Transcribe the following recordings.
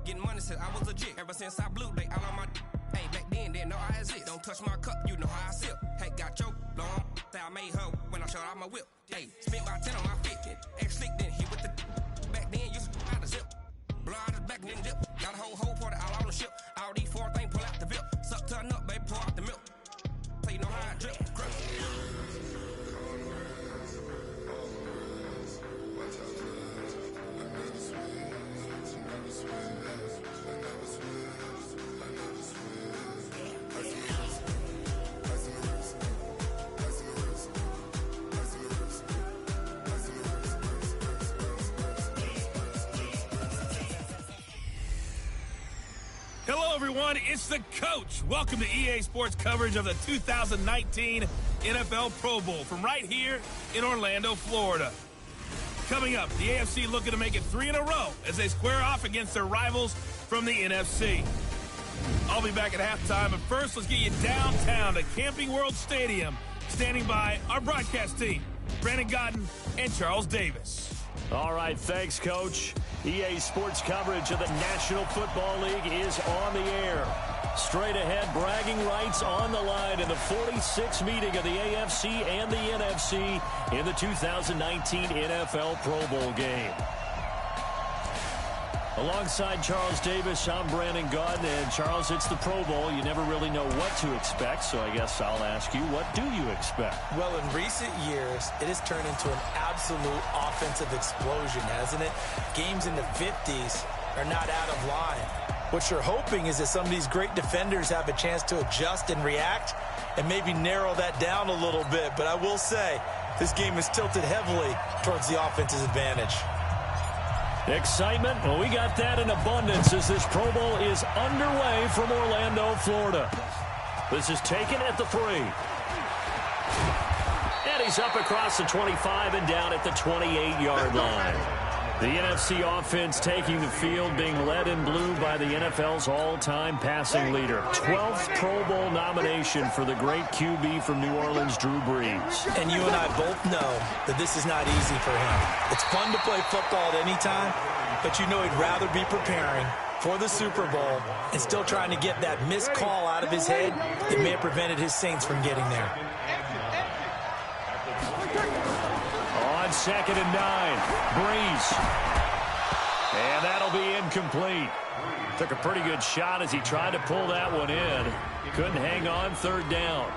Getting money since I was legit. Ever since I blew, they all on my Hey, back then, didn't know I exist. Don't touch my cup, you know how I sip. Hey, got your long. Say I made her when I showed out my whip. Hey, spent my 10 on my fit. Ex-slick, then hit with the back then, used to out the zip. Blow out his back and then dip. Got a whole party all on the ship. All these four things, pull out the VIP. Suck, turn up, baby, pour out the milk. So you know how I drip. Grip. Hello, everyone. It's the coach. Welcome to EA Sports coverage of the 2019 NFL Pro Bowl from right here in Orlando, Florida. Coming up, the AFC looking to make it 3 in a row as they square off against their rivals from the NFC. I'll be back at halftime, but first, let's get you downtown to Camping World Stadium. Standing by our broadcast team, Brandon Godden and Charles Davis. All right, thanks, Coach. EA Sports coverage of the National Football League is on the air. Straight ahead, bragging rights on the line in the 46th meeting of the AFC and the NFC in the 2019 NFL Pro Bowl game. Alongside Charles Davis, I'm Brandon Godden. And Charles, it's the Pro Bowl. You never really know what to expect, so I guess I'll ask you, what do you expect? Well, in recent years, it has turned into an absolute offensive explosion, hasn't it? Games in the 50s are not out of line. What you're hoping is that some of these great defenders have a chance to adjust and react and maybe narrow that down a little bit. But I will say, this game is tilted heavily towards the offense's advantage. Excitement? Well, we got that in abundance as this Pro Bowl is underway from Orlando, Florida. This is taken at the 3. And he's up across the 25 and down at the 28-yard line. The NFC offense taking the field, being led in blue by the NFL's all-time passing leader. 12th Pro Bowl nomination for the great QB from New Orleans, Drew Brees. And you and I both know that this is not easy for him. It's fun to play football at any time, but you know he'd rather be preparing for the Super Bowl and still trying to get that missed call out of his head that may have prevented his Saints from getting there. On 2nd and 9, Brees. And that'll be incomplete. Took a pretty good shot as he tried to pull that one in. Couldn't hang on, 3rd down.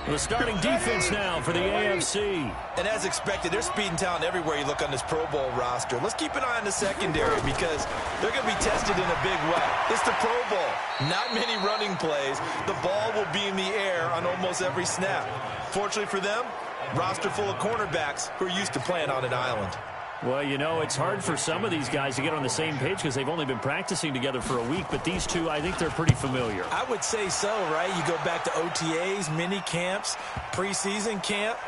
The starting defense now for the AFC. And as expected, there's speed and talent everywhere you look on this Pro Bowl roster. Let's keep an eye on the secondary because they're going to be tested in a big way. It's the Pro Bowl. Not many running plays. The ball will be in the air on almost every snap. Fortunately for them, roster full of cornerbacks who are used to playing on an island. Well, you know, it's hard for some of these guys to get on the same page because they've only been practicing together for a week, but these two, I think they're pretty familiar. I would say so, right? You go back to OTAs, mini camps, preseason camp,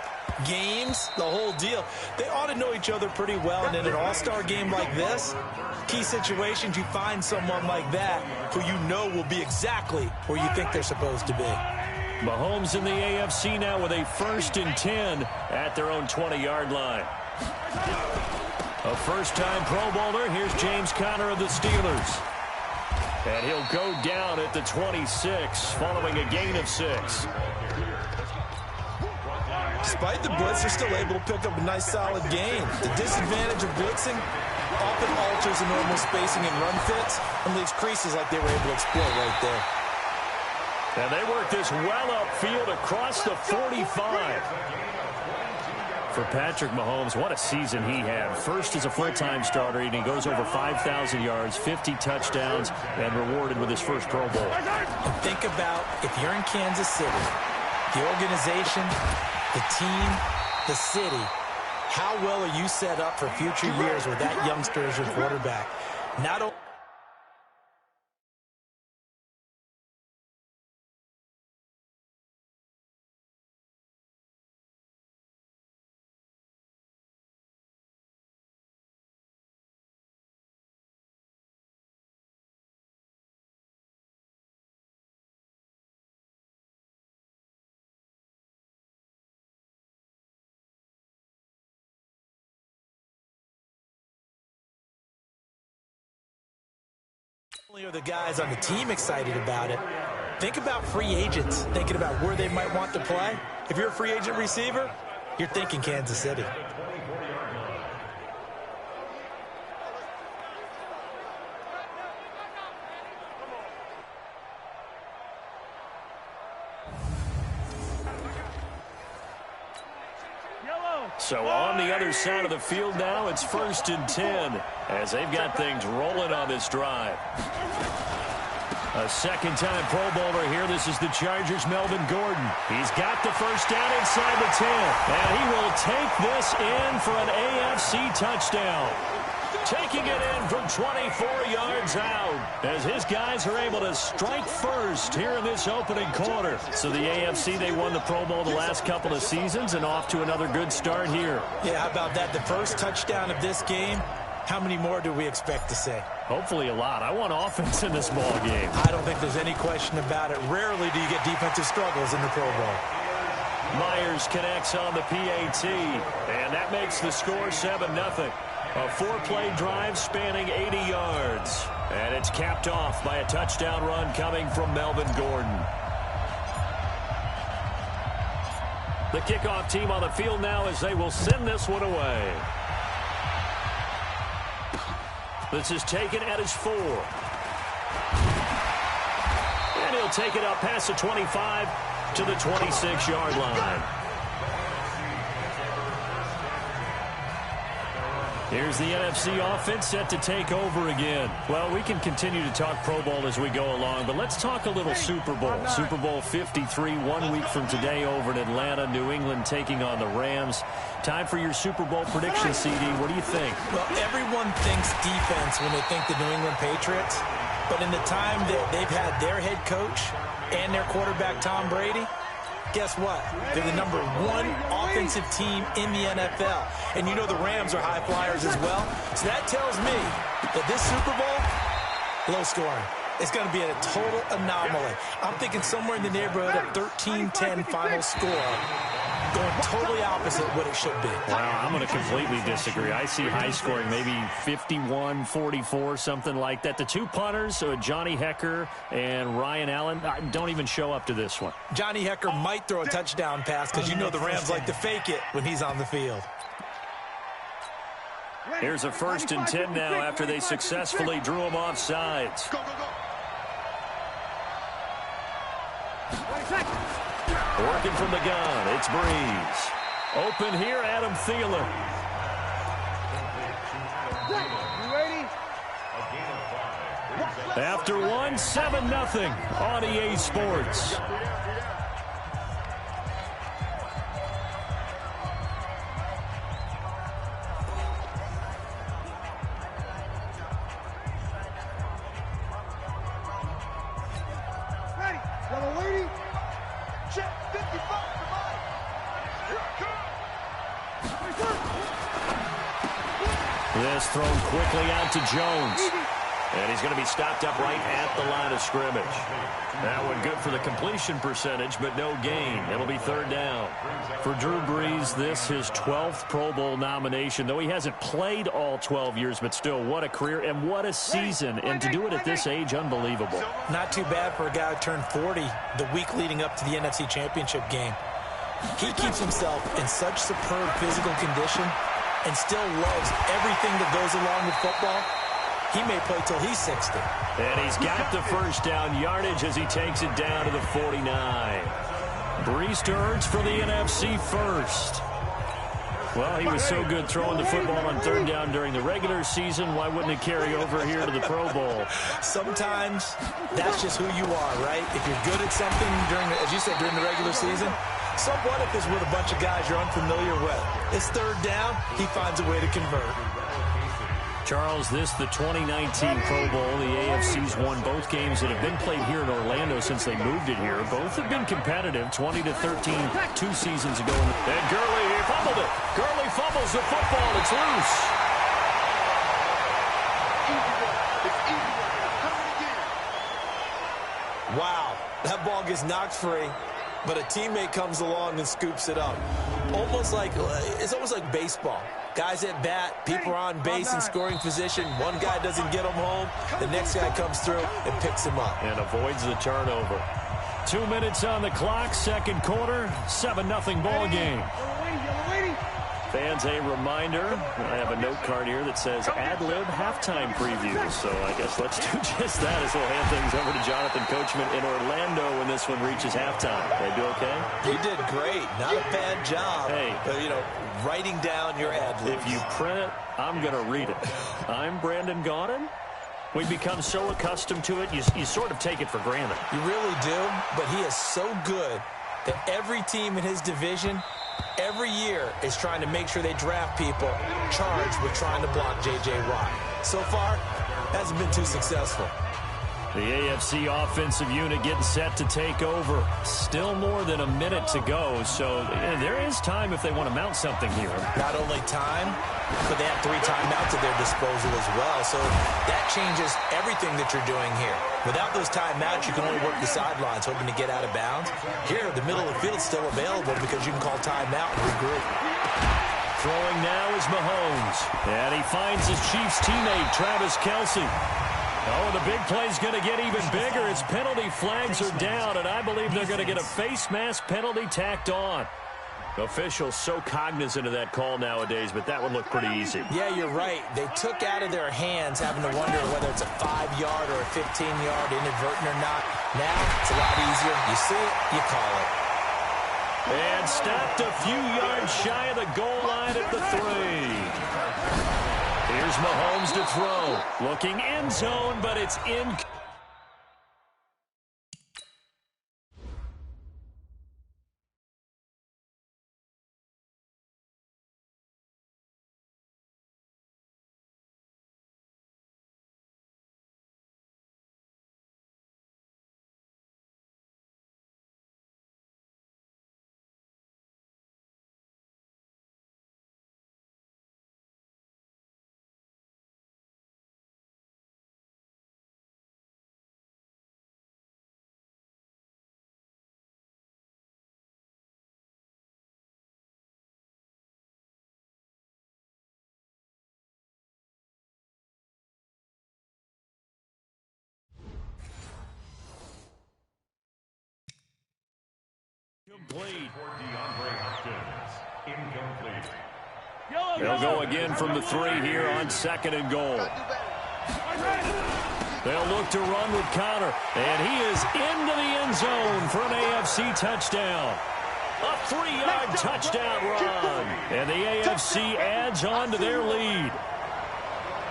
games, the whole deal. They ought to know each other pretty well, and in an all-star game like this, key situations, you find someone like that who you know will be exactly where you think they're supposed to be. Mahomes in the AFC now with a 1st and 10 at their own 20-yard line. A first-time Pro Bowler. Here's James Conner of the Steelers. And he'll go down at the 26 following a gain of 6. Despite the blitz, they're still able to pick up a nice, solid gain. The disadvantage of blitzing often alters the normal spacing and run fits and leaves creases like they were able to exploit right there. And they work this well upfield across the 45. For Patrick Mahomes, what a season he had. First as a full-time starter, and he goes over 5,000 yards, 50 touchdowns, and rewarded with his first Pro Bowl. And think about if you're in Kansas City, the organization, the team, the city, how well are you set up for future years with that youngster as your quarterback? Not only Not only are the guys on the team excited about it, think about free agents thinking about where they might want to play. If you're a free agent receiver, you're thinking Kansas City. So on the other side of the field now, it's 1st and 10 as they've got things rolling on this drive. A second-time Pro Bowler here. This is the Chargers' Melvin Gordon. He's got the first down inside the 10, and he will take this in for an AFC touchdown. Taking it in from 24 yards out as his guys are able to strike first here in this opening quarter. So the AFC, they won the Pro Bowl the last couple of seasons and off to another good start here. Yeah, how about that? The first touchdown of this game. How many more do we expect to see? Hopefully a lot. I want offense in this ball game. I don't think there's any question about it. Rarely do you get defensive struggles in the Pro Bowl. Myers connects on the PAT, and that makes the score 7-0. A 4-play drive spanning 80 yards. And it's capped off by a touchdown run coming from Melvin Gordon. The kickoff team on the field now as they will send this one away. This is taken at his 4. And he'll take it up past the 25 to the 26-yard line. Here's the NFC offense set to take over again. Well, we can continue to talk Pro Bowl as we go along, but let's talk a little Super Bowl. Super Bowl 53, 1 week from today over in Atlanta, New England taking on the Rams. Time for your Super Bowl prediction, CD. What do you think? Well, everyone thinks defense when they think the New England Patriots, but in the time that they've had their head coach and their quarterback, Tom Brady, guess what? They're the #1 offensive team in the NFL. And you know the Rams are high flyers as well. So that tells me that this Super Bowl, low scoring. It's going to be a total anomaly. I'm thinking somewhere in the neighborhood of 13-10 final score. Going totally opposite what it should be. Wow, I'm going to completely disagree. I see high scoring, maybe 51-44, something like that. The two punters, Johnny Hekker and Ryan Allen, don't even show up to this one. Johnny Hekker might throw a touchdown pass because you know the Rams like to fake it when he's on the field. Here's a 1st and 10 now after they successfully drew him off sides. Working from the gun, it's Breeze. Open here, Adam Thielen. After one, 7-0 on EA Sports. This thrown quickly out to Jones. And he's going to be stopped up right at the line of scrimmage. That one good for the completion percentage, but no gain. It'll be 3rd down. For Drew Brees, this his 12th Pro Bowl nomination, though he hasn't played all 12 years, but still, what a career and what a season. And to do it at this age, unbelievable. Not too bad for a guy who turned 40 the week leading up to the NFC Championship game. He keeps himself in such superb physical condition and still loves everything that goes along with football. He may play till he's 60. And he's got the first down yardage as he takes it down to the 49. Brees turns for the NFC first. Well, he was so good throwing the football on 3rd down during the regular season. Why wouldn't it carry over here to the Pro Bowl? Sometimes that's just who you are, right? If you're good at something during, as you said, during the regular season, so what if it's with a bunch of guys you're unfamiliar with? It's 3rd down, he finds a way to convert. Charles, this the 2019 Pro Bowl. The AFC's won both games that have been played here in Orlando since they moved it here. Both have been competitive, 20-13 2 seasons ago. And Gurley, he fumbled it. Gurley fumbles the football. It's loose. Wow, that ball gets knocked free, but a teammate comes along and scoops it up. It's almost like baseball. Guys at bat, people are on base in scoring position. One guy doesn't get him home. The next guy comes through and picks him up. And avoids the turnover. 2 minutes on the clock, second quarter, 7-0 ball game. Fans, a reminder, I have a note card here that says ad-lib halftime preview. So I guess let's do just that as we'll hand things over to Jonathan Coachman in Orlando when this one reaches halftime. They do okay? He did great. Not a bad job. Hey. But, you know, writing down your ad-libs. If you print it, I'm going to read it. I'm Brandon Gaudin. We become so accustomed to it, you sort of take it for granted. You really do, but he is so good that every team in his division every year is trying to make sure they draft people charged with trying to block J.J. Watt. So far, hasn't been too successful. The AFC offensive unit getting set to take over. Still more than a minute to go, so there is time if they want to mount something here. Not only time, but they have 3 timeouts at their disposal as well, so that changes everything that you're doing here. Without those timeouts, you can only work the sidelines, hoping to get out of bounds. Here, the middle of the field is still available because you can call timeout and regroup. Throwing now is Mahomes, and he finds his Chiefs teammate, Travis Kelce. Oh, the big play's going to get even bigger as penalty flags are down, and I believe they're going to get a face mask penalty tacked on. Officials so cognizant of that call nowadays, but that one looked pretty easy. Yeah, you're right. They took out of their hands having to wonder whether it's a 5-yard or a 15-yard inadvertent or not. Now, it's a lot easier. You see it, you call it. And stopped a few yards shy of the goal line at the 3. Here's Mahomes to throw. Looking end zone, but it's in. Complete. Incomplete. They'll go again from the 3 here on 2nd and goal. They'll look to run with Connor, and he is into the end zone for an AFC touchdown. A 3-yard touchdown run, and the AFC adds on to their lead.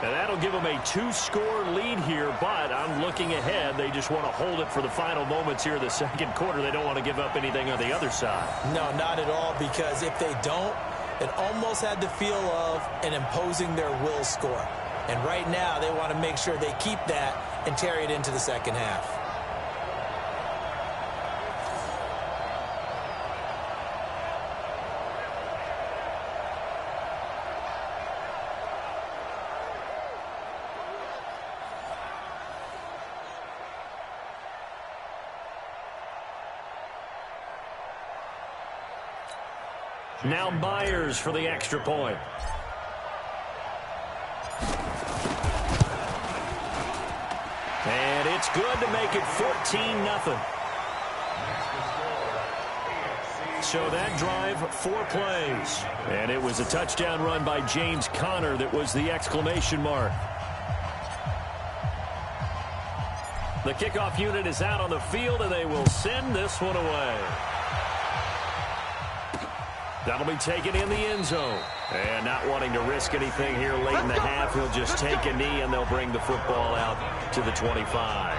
And that'll give them a 2-score lead here, but I'm looking ahead. They just want to hold it for the final moments here of the second quarter. They don't want to give up anything on the other side. No, not at all, because if they don't, it almost had the feel of an imposing their will score. And right now, they want to make sure they keep that and carry it into the second half. Now Myers for the extra point. And it's good to make it 14-0. So that drive, 4 plays. And it was a touchdown run by James Conner that was the exclamation mark. The kickoff unit is out on the field, and they will send this one away. That'll be taken in the end zone. And not wanting to risk anything here late in the half, he'll just take a knee, and they'll bring the football out to the 25.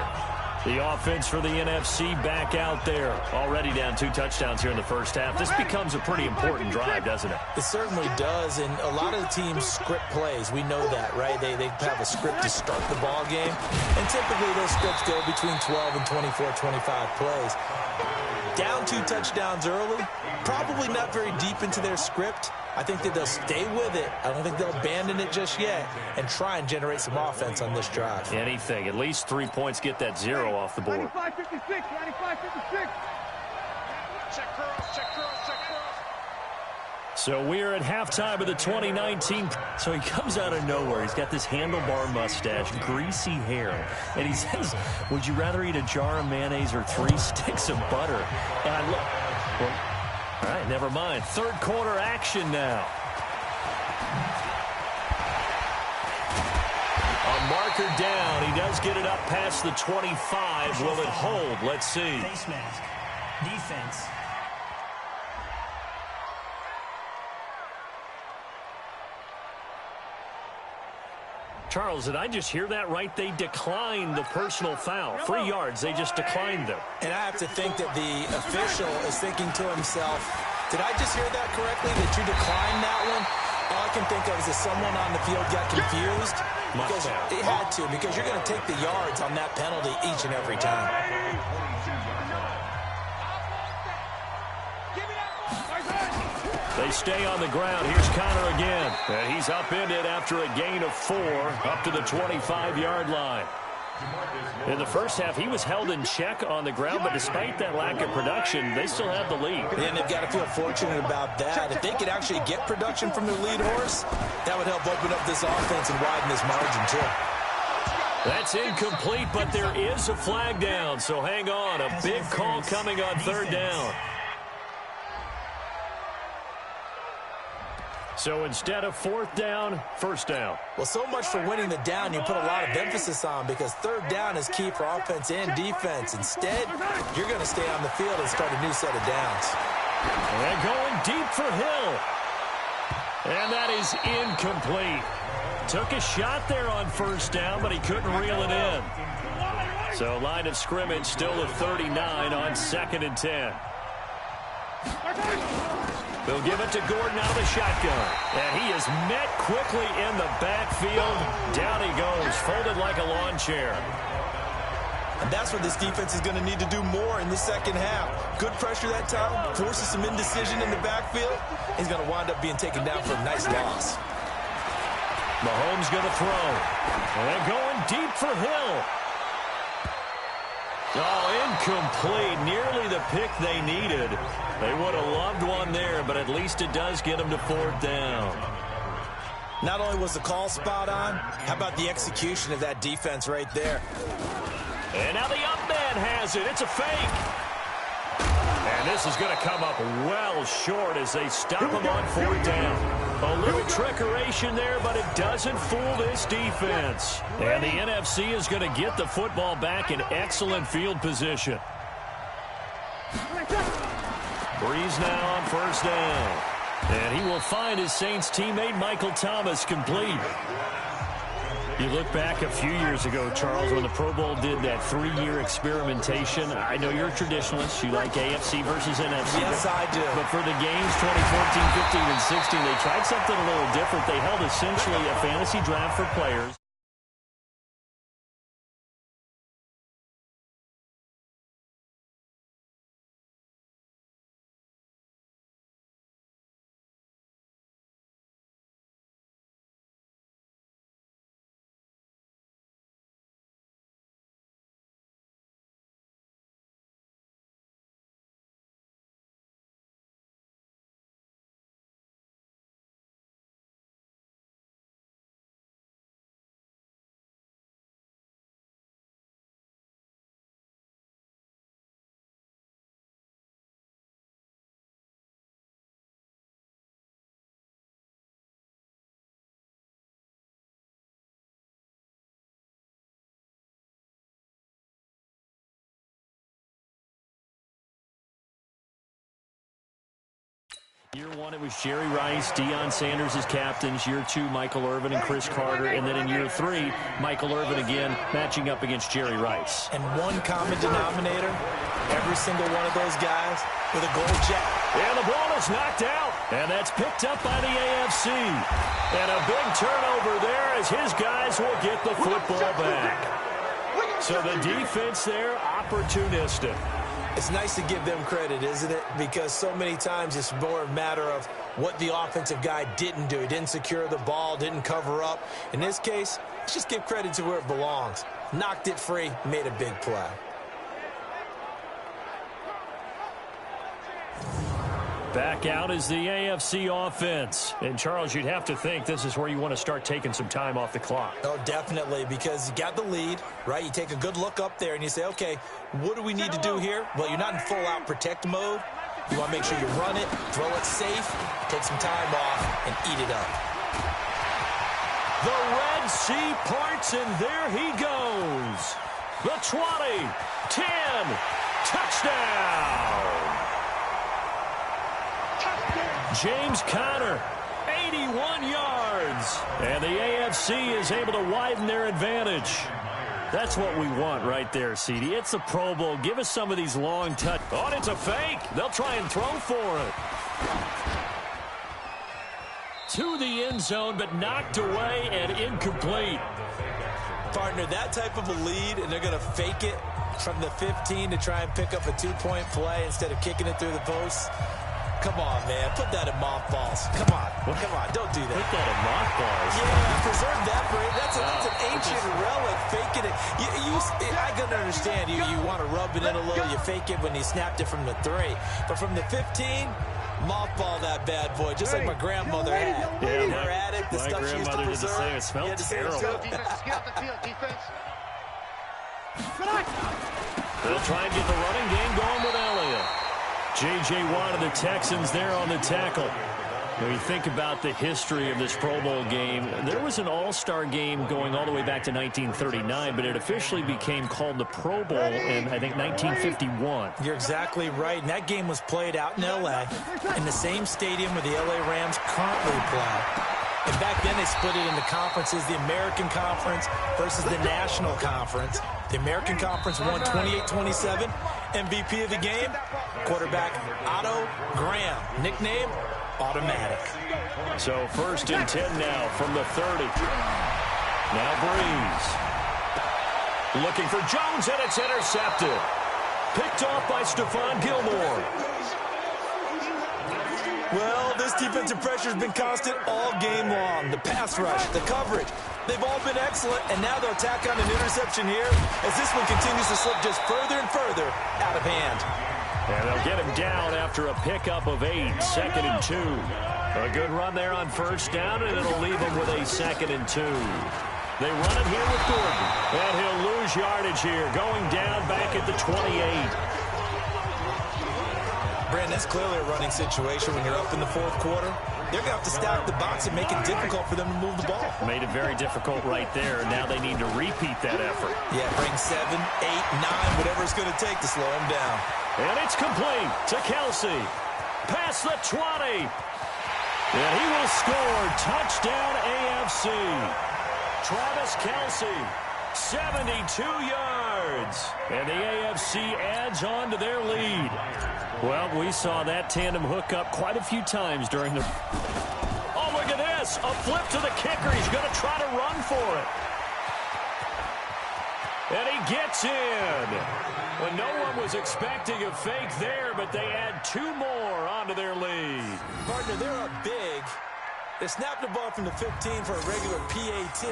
The offense for the NFC back out there. Already down 2 touchdowns here in the first half. This becomes a pretty important drive, doesn't it? It certainly does, and a lot of the teams script plays. We know that, right? They have a script to start the ball game, and typically those scripts go between 12 and 24, 25 plays. Down 2 touchdowns early, probably not very deep into their script. I think that they'll stay with it. I don't think they'll abandon it just yet and try and generate some offense on this drive. Anything. At least 3 points, get that 0 off the board. 95-56, 95-56. Check cross, check cross, check cross. So we're at halftime of the 2019. So he comes out of nowhere. He's got this handlebar mustache, greasy hair. And he says, would you rather eat a jar of mayonnaise or 3 sticks of butter? And I look, well, all right, never mind. Third quarter action now. A marker down. He does get it up past the 25. Will it hold? Let's see. Face mask. Defense. Charles, did I just hear that right? They declined the personal foul. 3 yards, they just declined them. And I have to think that the official is thinking to himself, did I just hear that correctly, that you declined that one? All I can think of is that someone on the field got confused. Because it had to, because you're going to take the yards on that penalty each and every time. They stay on the ground. Here's Connor again. And he's upended after a gain of 4 up to the 25-yard line. In the first half, he was held in check on the ground, but despite that lack of production, they still have the lead. And they've got to feel fortunate about that. If they could actually get production from their lead horse, that would help open up this offense and widen this margin, too. That's incomplete, but there is a flag down, so hang on. A big call coming on third down. So instead of fourth down, first down. Well, so much for winning the down you put a lot of emphasis on, because third down is key for offense and defense. Instead, you're going to stay on the field and start a new set of downs. And going deep for Hill. And that is incomplete. Took a shot there on first down, but he couldn't reel it in. So line of scrimmage still at 39 on 2nd and 10. They'll give it to Gordon out of the shotgun. And he is met quickly in the backfield. Down he goes, folded like a lawn chair. And that's what this defense is going to need to do more in the second half. Good pressure that time, forces some indecision in the backfield. He's going to wind up being taken down for a nice loss. Mahomes going to throw. And going deep for Hill. Oh, incomplete. Nearly the pick they needed. They would have loved one there, but at least it does get them to fourth down. Not only was the call spot on, how about the execution of that defense right there? And now the up man has it. It's a fake. And this is going to come up well short as they stop him on fourth down. A little trickeration there, but it doesn't fool this defense. And the NFC is going to get the football back in excellent field position. Breeze now on first down. And he will find his Saints teammate Michael Thomas complete. You look back a few years ago, Charles, when the Pro Bowl did that 3-year experimentation. I know you're a traditionalist. You like AFC versus NFC. Yes, I do. But for the games 2014, 15, and 16, they tried something a little different. They held essentially a fantasy draft for players. Year 1, it was Jerry Rice, Deion Sanders as captains. Year 2, Michael Irvin and Chris Carter. And then in year 3, Michael Irvin again matching up against Jerry Rice. And one common denominator, every single one of those guys with a gold jacket. And the ball is knocked out. And that's picked up by the AFC. And a big turnover there as his guys will get the football back. So the defense there, opportunistic. It's nice to give them credit, isn't it? Because so many times it's more a matter of what the offensive guy didn't do. He didn't secure the ball, didn't cover up. In this case, let's just give credit to where it belongs. Knocked it free, made a big play. Back out is the AFC offense. And, Charles, you'd have to think this is where you want to start taking some time off the clock. Oh, definitely, because you got the lead, right? You take a good look up there and you say, okay, what do we need to do here? Well, you're not in full-out protect mode. You want to make sure you run it, throw it safe, take some time off, and eat it up. The Red Sea parts, and there he goes. The 20, 10, touchdown. James Conner, 81 yards. And the AFC is able to widen their advantage. That's what we want right there, CD. It's a Pro Bowl. Give us some of these long touch. Oh, it's a fake. They'll try and throw for it. To the end zone, but knocked away and incomplete. Partner, that type of a lead, and they're going to fake it from the 15 to try and pick up a 2-point play instead of kicking it through the posts. Come on, man. Put that in mothballs. Come on. Come on. Don't do that. Put that in mothballs. Yeah, preserve that for it. That's an ancient relic. Faking it. I can understand you want to rub it in a little. You fake it when you snapped it from the 3. But from the 15, mothball that bad boy, just like my grandmother had. Yeah, her attic, the stuff she used to preserve. Did the same. It smelled terrible. They'll try and get the running game going with Elliott. J.J. Watt of the Texans there on the tackle. When you think about the history of this Pro Bowl game, there was an all-star game going all the way back to 1939, but it officially became called the Pro Bowl in, I think, 1951. You're exactly right, and that game was played out in L.A. in the same stadium where the L.A. Rams currently play. And back then they split it into conferences, the American Conference versus the National Conference. The American Conference won 28-27. MVP of the game, quarterback Otto Graham. Nickname, Automatic. So 1st and 10 now from the 30. Now Breeze. Looking for Jones, and it's intercepted. Picked off by Stephon Gilmore. Well, this defensive pressure has been constant all game long. The pass rush, the coverage, they've all been excellent, and now they'll tack on an interception here as this one continues to slip just further and further out of hand. And they'll get him down after a pickup of 8, 2nd and 2. A good run there on 1st down, and it'll leave him with a 2nd and 2. They run it here with Gordon, and he'll lose yardage here, going down back at the 28. Brandon, that's clearly a running situation when you're up in the 4th quarter. They're going to have to stack the box and make it difficult for them to move the ball. Made it very difficult right there. Now they need to repeat that effort. Yeah, bring 7, 8, 9, whatever it's going to take to slow him down. And it's complete to Kelsey. Past the 20. And he will score. Touchdown AFC. Travis Kelsey, 72 yards. And the AFC adds on to their lead. Well, we saw that tandem hook up quite a few times during the... Oh, look at this. A flip to the kicker. He's going to try to run for it. And he gets in. Well, no one was expecting a fake there, but they add 2 more onto their lead. Partner, they're up big. They snapped the ball from the 15 for a regular PAT,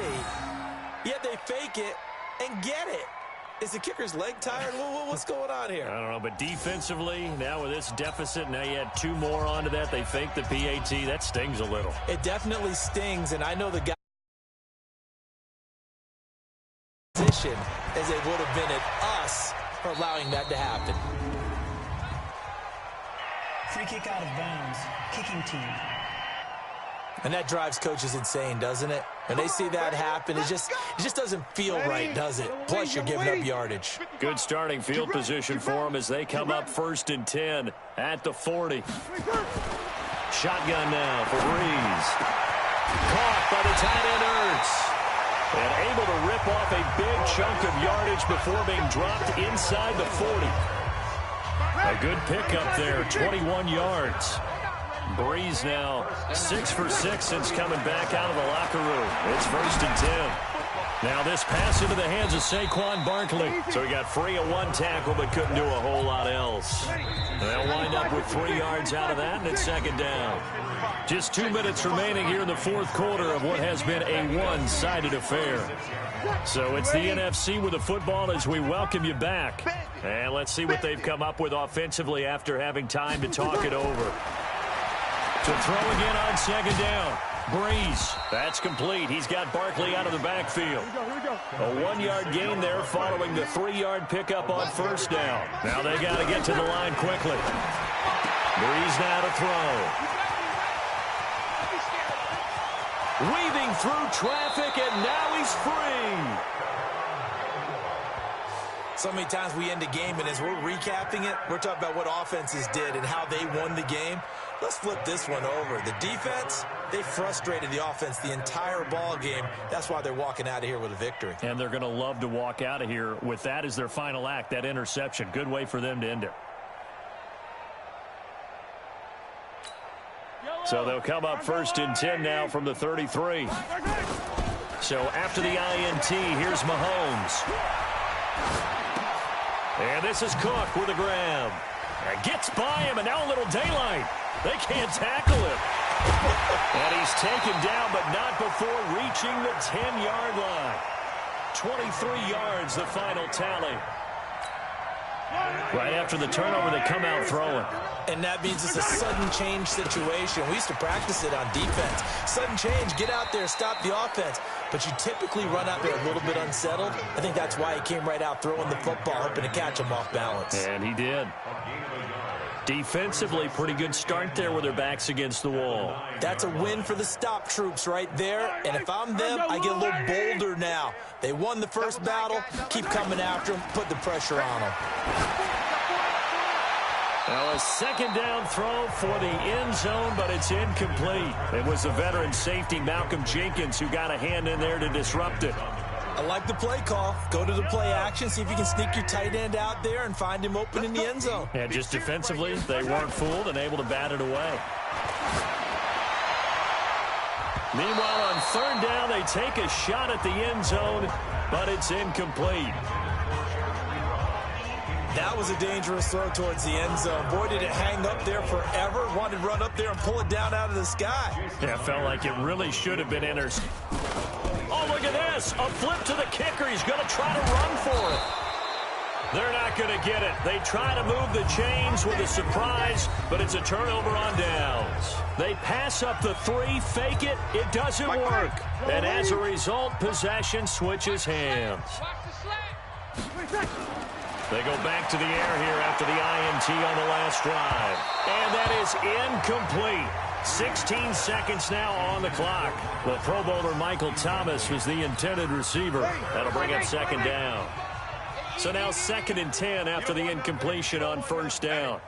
yet they fake it and get it. Is the kicker's leg tired? What's going on here? I don't know, but defensively, now with this deficit, now you add 2 more onto that. They fake the PAT. That stings a little. It definitely stings, and I know the guy position as it would have been at us for allowing that to happen. Free kick out of bounds. Kicking team. And that drives coaches insane, doesn't it? When they see that happen, it just doesn't feel right, does it? Plus, you're giving up yardage. Good starting field position for them as they come up 1st and 10 at the 40. Shotgun now for Breeze. Caught by the tight end Ertz. And able to rip off a big chunk of yardage before being dropped inside the 40. A good pickup there, 21 yards. Breeze now 6 for 6 since coming back out of the locker room. It's 1st and 10. Now this pass into the hands of Saquon Barkley. So he got free of 1 tackle but couldn't do a whole lot else. They'll wind up with 3 yards out of that, and it's 2nd down. Just 2 minutes remaining here in the 4th quarter of what has been a one-sided affair. So it's the NFC with the football as we welcome you back. And let's see what they've come up with offensively after having time to talk it over. To throw again on second down. Breeze. That's complete. He's got Barkley out of the backfield. A 1-yard gain there following the 3-yard pickup on first down. Now they got to get to the line quickly. Breeze now to throw. Weaving through traffic, and now he's free. So many times we end a game, and as we're recapping it, we're talking about what offenses did and how they won the game. Let's flip this one over. The defense, they frustrated the offense the entire ball game. That's why they're walking out of here with a victory. And they're going to love to walk out of here with that as their final act, that interception. Good way for them to end it. So they'll come up 1st and 10 now from the 33. So after the INT, here's Mahomes. And this is Cook with a grab. Gets by him, and now a little daylight. They can't tackle him. And he's taken down, but not before reaching the 10-yard line. 23 yards, the final tally. Right after the turnover, they come out throwing. And that means it's a sudden change situation. We used to practice it on defense. Sudden change, get out there, stop the offense. But you typically run out there a little bit unsettled. I think that's why he came right out throwing the football, hoping to catch him off balance. And he did. Defensively, pretty good start there with their backs against the wall. That's a win for the stop troops right there. And if I'm them, I get a little bolder now. They won the first battle. Keep coming after them. Put the pressure on them. Now a second down throw for the end zone, but it's incomplete. It was the veteran safety, Malcolm Jenkins, who got a hand in there to disrupt it. I like the play call. Go to the play action, see if you can sneak your tight end out there and find him open in the end zone. And just defensively, they weren't fooled and able to bat it away. Meanwhile, on third down, they take a shot at the end zone, but it's incomplete. That was a dangerous throw towards the end zone. Boy, did it hang up there forever. Wanted to run up there and pull it down out of the sky. Yeah, felt like it really should have been intercepted. Oh, look at this. A flip to the kicker. He's going to try to run for it. They're not going to get it. They try to move the chains with a surprise, but it's a turnover on downs. They pass up the 3, fake it. It doesn't work. And as a result, possession switches hands. They go back to the air here after the INT on the last drive. And that is incomplete. 16 seconds now on the clock. The Pro Bowler Michael Thomas was the intended receiver. That'll bring up second down. So now 2nd and 10 after the incompletion on first down.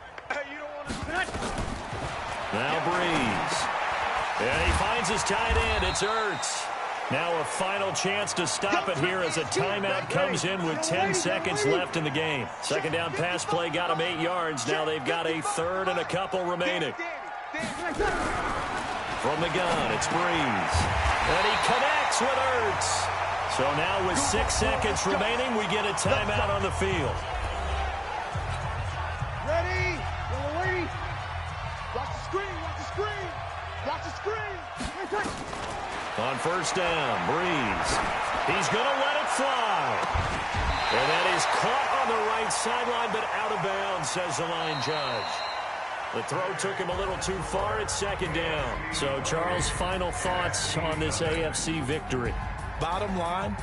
Now Breeze. And he finds his tight end. It's Ertz. Now a final chance to stop it here as a timeout comes in with 10 seconds left in the game. Second down pass play got them 8 yards. Now they've got a third and a couple remaining. From the gun, it's Breeze. And he connects with Ertz. So now with 6 seconds remaining, we get a timeout on the field. Ready? Wait. Watch the screen. Watch the screen. Watch the screen. On first down, Breeze. He's going to let it fly. And that is caught on the right sideline, but out of bounds, says the line judge. The throw took him a little too far at second down. So, Charles, final thoughts on this AFC victory? Bottom line,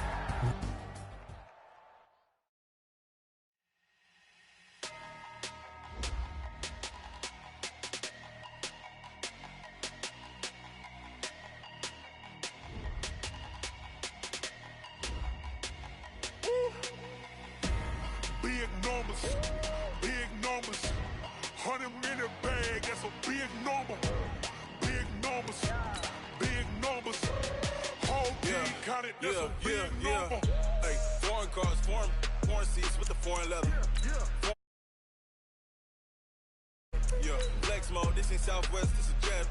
Big numbers. 100-minute bag, that's a big number. Big numbers. Whole team counted, that's a big number. Hey, foreign cars, foreign seats with the foreign leather. Yeah, flex mode, this in Southwest, this is jet.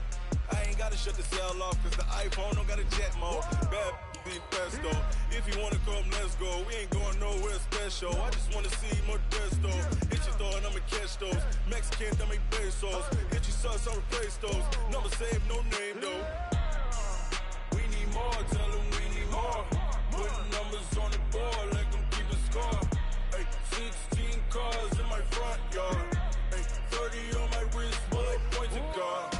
I ain't gotta shut the cell off, cause the iPhone don't got a jet mode. Bad be pesto. If you wanna come, let's go. We ain't going nowhere special. I just wanna see Modesto. Hit your throw and I'ma catch those. Mexican, that make pesos. Hit your sauce, I'll replace those. Number save, no name though. We need more, tell them we need more. Putting numbers on the board, let them keep a score. Hey, 16 cars in my front yard. Hey, 30 on my wrist, bullet points to God.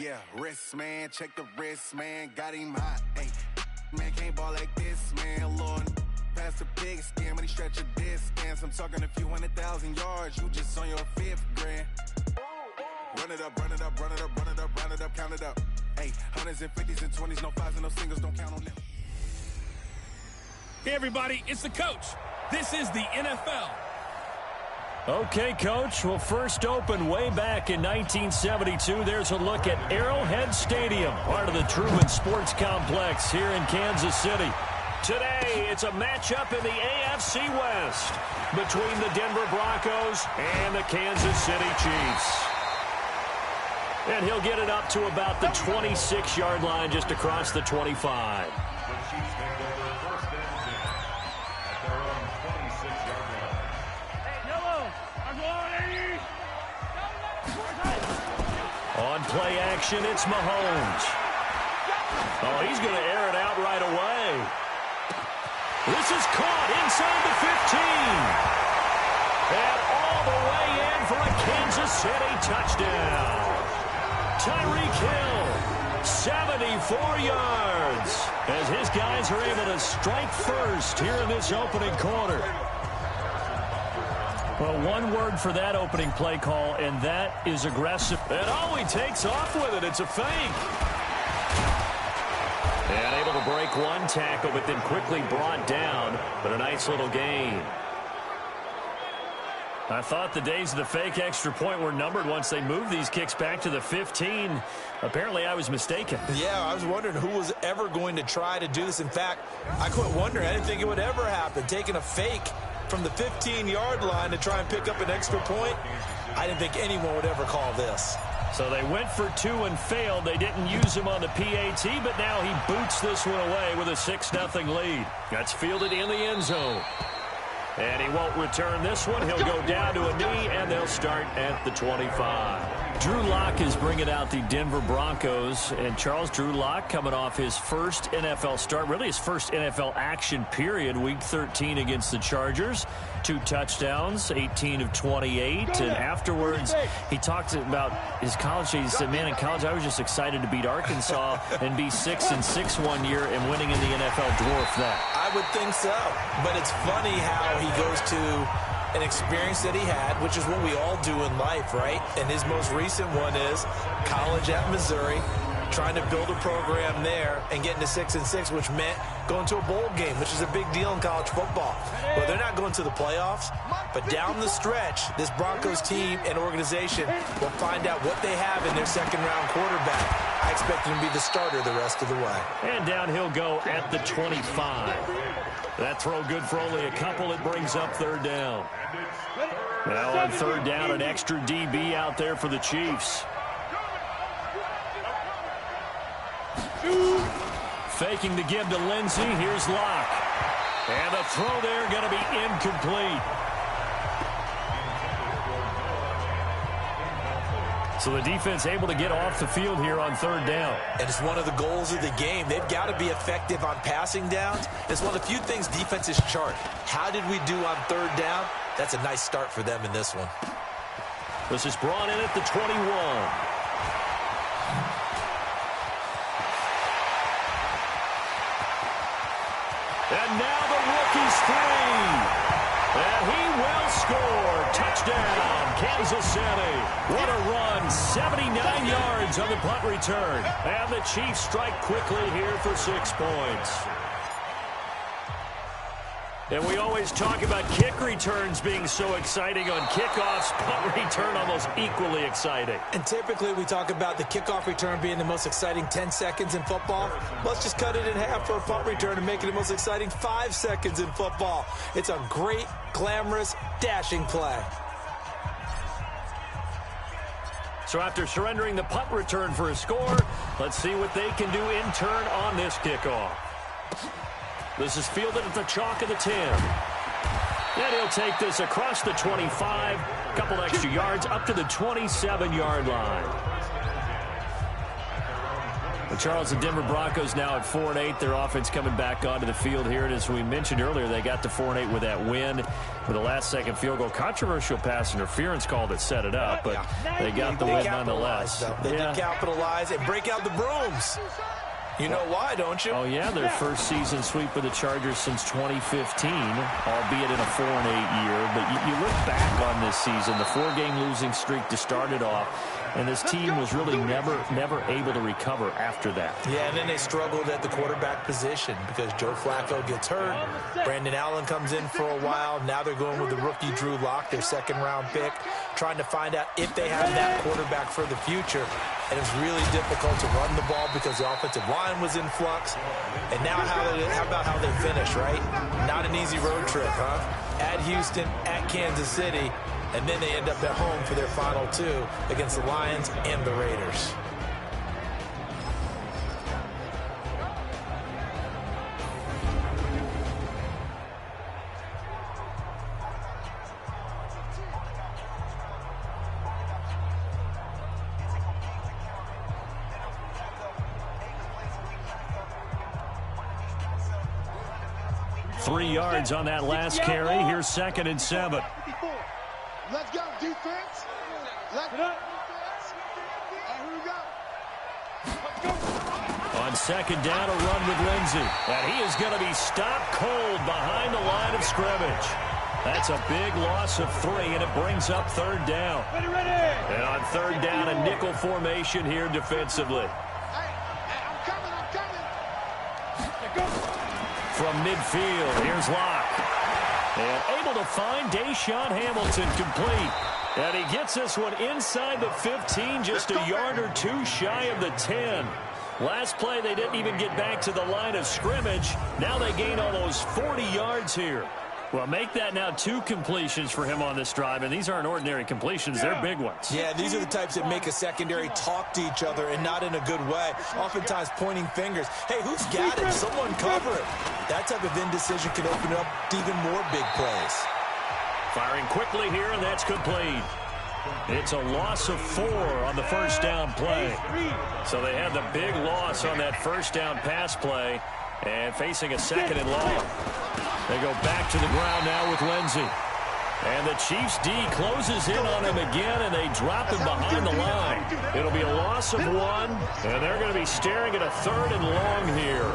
Yeah, wrist, man, check the wrist, man, got him hot. Hey, man, can't ball like this, man, Lord. Past the big skin, when he stretch a distance. I'm talking a few 100,000 yards, you just on your 5th grand. Run it up, run it up, run it up, run it up, run it up, count it up. Hey, hundreds and 50s and 20s, no 5s and no singles, don't count on them. Hey, everybody, it's the coach. This is the NFL. Okay, Coach. Well, first opened way back in 1972. There's a look at Arrowhead Stadium, part of the Truman Sports Complex here in Kansas City. Today, it's a matchup in the AFC West between the Denver Broncos and the Kansas City Chiefs. And he'll get it up to about the 26-yard line, just across the 25. On play action, it's Mahomes. Oh, he's going to air it out right away. This is caught inside the 15. And all the way in for a Kansas City touchdown. Tyreek Hill, 74 yards, as his guys are able to strike first here in this opening quarter. Well, one word for that opening play call, and that is aggressive. And oh, he takes off with it. It's a fake. And able to break one tackle, but then quickly brought down. But a nice little gain. I thought the days of the fake extra point were numbered once they moved these kicks back to the 15. Apparently, I was mistaken. Yeah, I was wondering who was ever going to try to do this. In fact, I quit wondering. I didn't think it would ever happen. Taking a fake from the 15-yard line to try and pick up an extra point, I didn't think anyone would ever call this. So they went for 2 and failed. They didn't use him on the PAT, but now he boots this one away with a 6-0 lead. That's fielded in the end zone. And he won't return this one. He'll go down to a knee, and they'll start at the 25. Drew Lock is bringing out the Denver Broncos. And Charles, Drew Lock coming off his first NFL start, really his first NFL action period, Week 13 against the Chargers. 2 touchdowns, 18 of 28. And afterwards, he talked about his college days. He said, man, in college, I was just excited to beat Arkansas and be 6-6 one year and winning in the NFL dwarf that. I would think so. But it's funny how he goes to an experience that he had, which is what we all do in life, right? And his most recent one is college at Missouri, trying to build a program there and getting to 6-6, which meant going to a bowl game, which is a big deal in college football. Well, they're not going to the playoffs, but down the stretch, this Broncos team and organization will find out what they have in their second-round quarterback. I expect him to be the starter the rest of the way. And down he'll go at the 25. That throw good for only a couple. It brings up 3rd down. Now on 3rd down, an extra DB out there for the Chiefs. Faking the give to Lindsey. Here's Locke. And the throw there going to be incomplete. So the defense able to get off the field here on 3rd down. And it's one of the goals of the game. They've got to be effective on passing downs. It's one of the few things defenses chart. How did we do on 3rd down? That's a nice start for them in this one. This is brought in at the 21. And now the rookie's 3. And he will score. Touchdown, Kansas City. What a run. 79 yards on the punt return. And the Chiefs strike quickly here for 6 points. And we always talk about kick returns being so exciting on kickoffs. Punt return almost equally exciting. And typically we talk about the kickoff return being the most exciting 10 seconds in football. Let's just cut it in half for a punt return and make it the most exciting 5 seconds in football. It's a great, glamorous, dashing play. So after surrendering the punt return for a score, let's see what they can do in turn on this kickoff. This is fielded at the chalk of the 10. And he'll take this across the 25, a couple extra yards up to the 27-yard line. The Charles, the Denver Broncos now at 4-8. Their offense coming back onto the field here. And as we mentioned earlier, they got to 4-8 with that win with a last-second field goal. Controversial pass interference call that set it up, but they got the win nonetheless. They did capitalize and break out the brooms. You know why, don't you? Oh, yeah, their first season sweep with the Chargers since 2015, albeit in a 4-8 year. But you look back on this season, the 4-game losing streak to start it off, and this team was really never able to recover after that. Yeah, and then they struggled at the quarterback position because Joe Flacco gets hurt. Brandon Allen comes in for a while. Now they're going with the rookie Drew Lock, their second-round pick, trying to find out if they have that quarterback for the future. And it's really difficult to run the ball because the offensive line was in flux. And now how about how they finish, right? Not an easy road trip, huh? At Houston, at Kansas City, and then they end up at home for their final two against the Lions and the Raiders. Three yards on that last carry. Here's 2nd and 7. Let's go, defense. Let's go, defense. Here we go. Let's go. On 2nd down, a run with Lindsey. And he is going to be stopped cold behind the line of scrimmage. That's a big loss of 3, and it brings up 3rd down. Ready. And on 3rd down, a nickel formation here defensively. Hey, I'm coming. Let's go. From midfield, here's Locke. And able to find Deshaun Hamilton complete. And he gets this one inside the 15, just a yard or two shy of the 10. Last play, they didn't even get back to the line of scrimmage. Now they gain almost 40 yards here. Well, make that now 2 completions for him on this drive, and these aren't ordinary completions. They're big ones. Yeah, these are the types that make a secondary talk to each other and not in a good way. Oftentimes pointing fingers. Hey, who's got it? Someone cover it. That type of indecision can open up to even more big plays. Firing quickly here, and that's complete. It's a loss of 4 on the first down play. So they had the big loss on that first down pass play and facing a 2nd and long. They go back to the ground now with Lindsey. And the Chiefs D closes in on him again, and they drop him behind the line. It'll be a loss of 1, and they're going to be staring at a 3rd and long here.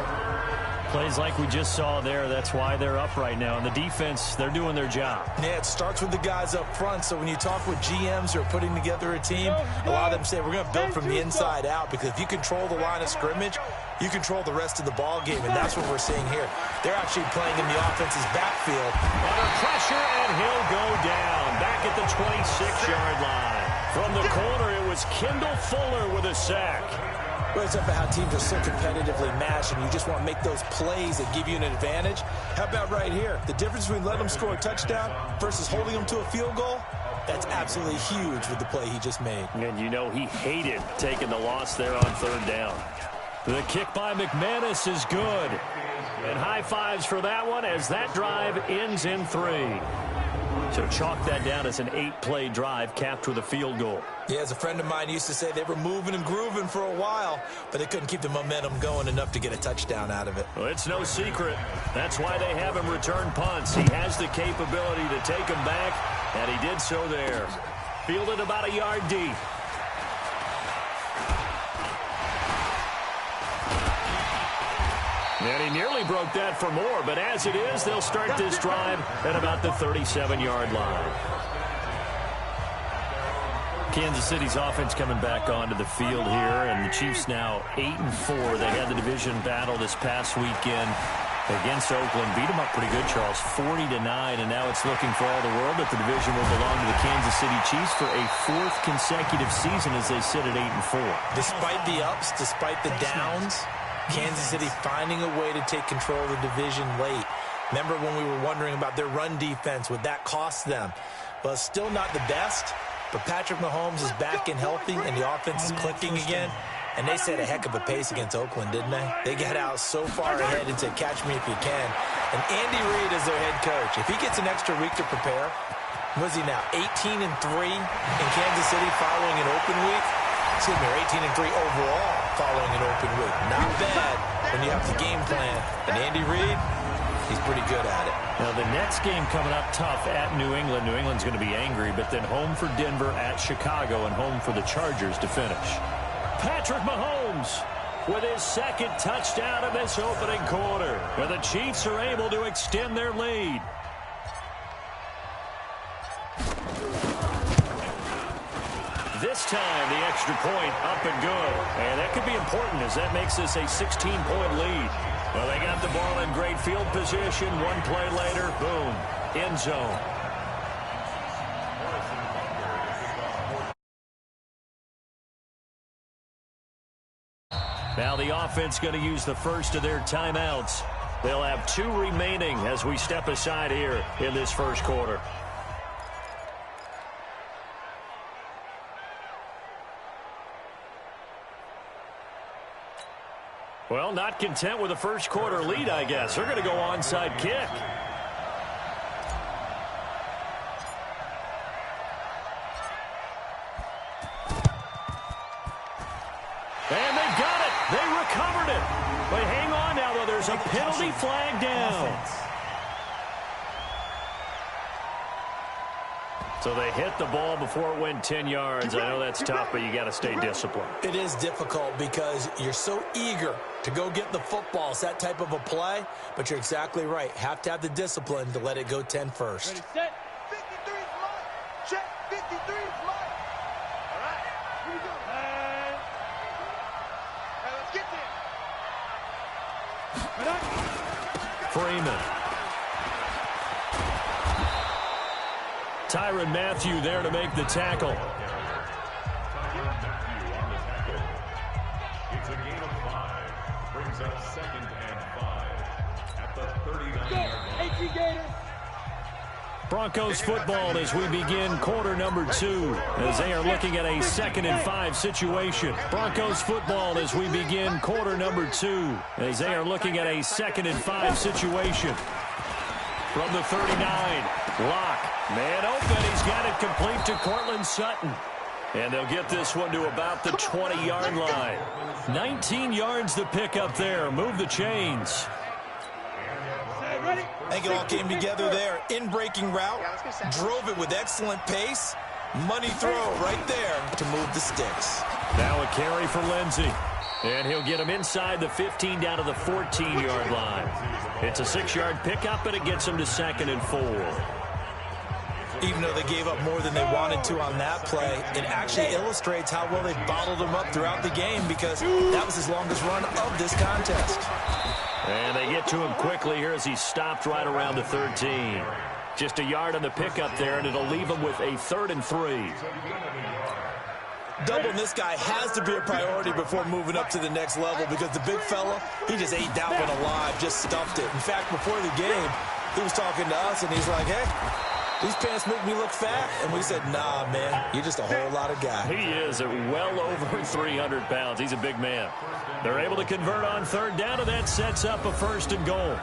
Plays like we just saw there, that's why they're up right now. And the defense, they're doing their job. Yeah, it starts with the guys up front. So when you talk with GMs who are putting together a team, a lot of them say we're going to build from the inside out, because if you control the line of scrimmage, you control the rest of the ball game, and that's what we're seeing here. They're actually playing in the offense's backfield. Under pressure, and he'll go down back at the 26-yard line. From the corner, it was Kendall Fuller with a sack. Well, it's about how teams are so competitively matched, and you just want to make those plays that give you an advantage. How about right here? The difference between letting them score a touchdown versus holding them to a field goal, that's absolutely huge with the play he just made. And you know he hated taking the loss there on 3rd down. The kick by McManus is good. And high fives for that one as that drive ends in 3. So chalk that down as an 8-play drive capped with a field goal. Yeah, as a friend of mine used to say, they were moving and grooving for a while, but they couldn't keep the momentum going enough to get a touchdown out of it. Well, it's no secret. That's why they have him return punts. He has the capability to take them back, and he did so there. Fielded about a yard deep. And he nearly broke that for more, but as it is, they'll start this drive at about the 37-yard line. Kansas City's offense coming back onto the field here, and the Chiefs now 8-4. They had the division battle this past weekend against Oakland. Beat them up pretty good, Charles, 40-9, and now it's looking for all the world that the division will belong to the Kansas City Chiefs for a 4th consecutive season as they sit at 8-4. Despite the ups, despite the downs, Kansas City finding a way to take control of the division late. Remember when we were wondering about their run defense, would that cost them? Well, it's still not the best, but Patrick Mahomes is back and healthy, and the offense is clicking again. And they set a heck of a pace against Oakland, didn't they? They got out so far ahead and said, catch me if you can. And Andy Reid is their head coach. If he gets an extra week to prepare, was he now 18-3 in Kansas City following an open week? 18 and 3 overall following an open week. Not bad when you have the game plan. And Andy Reid, he's pretty good at it. Now, the next game coming up tough at New England. New England's going to be angry, but then home for Denver, at Chicago, and home for the Chargers to finish. Patrick Mahomes with his second touchdown of this opening quarter. And the Chiefs are able to extend their lead. This time, the extra point up and good. And that could be important as that makes this a 16-point lead. Well, they got the ball in great field position. One play later, boom, end zone. Now the offense going to use the first of their timeouts. They'll have 2 remaining as we step aside here in this first quarter. Well, not content with a first quarter lead, I guess. They're going to go onside kick. And they got it. They recovered it. But hang on now, though. There's a penalty flag down. So they hit the ball before it went 10 yards. I know that's tough, but you got to stay disciplined. It is difficult because you're so eager to go get the football. It's that type of a play, but you're exactly right. Have to have the discipline to let it go 10 first. Ready, set. 53 is mine. Check. 53 is mine. All right. Here we go. Hey, let's get there. Freeman. Tyrann Mathieu there to make the tackle. It's a gain of 5. Brings up 2nd and 5 at the 39-yard line. Broncos football as we begin quarter number 2 as they are looking at a 2nd and 5 situation. Broncos football as we begin quarter number 2 as they are looking at a 2nd and 5 situation. From the 39, Locke. Man open, he's got it complete to Courtland Sutton. And they'll get this one to about the 20-yard line. 19 yards to pick up there. Move the chains. I think it all came together there. In-breaking route. Drove it with excellent pace. Money throw right there to move the sticks. Now a carry for Lindsey. And he'll get him inside the 15 down to the 14-yard line. It's a 6-yard pickup, and it gets him to 2nd and 4. Even though they gave up more than they wanted to on that play, it actually illustrates how well they bottled him up throughout the game because that was his longest run of this contest. And they get to him quickly here as he stopped right around the 13. Just a yard on the pickup there, and it'll leave him with a 3rd and 3. Doubling this guy has to be a priority before moving up to the next level because the big fella, he just ate that one alive, just stuffed it. In fact, before the game, he was talking to us, and he's like, hey, these pants make me look fat. And we said, nah, man, you're just a whole lot of guy. He is at well over 300 pounds. He's a big man. They're able to convert on 3rd down, and that sets up a 1st and goal.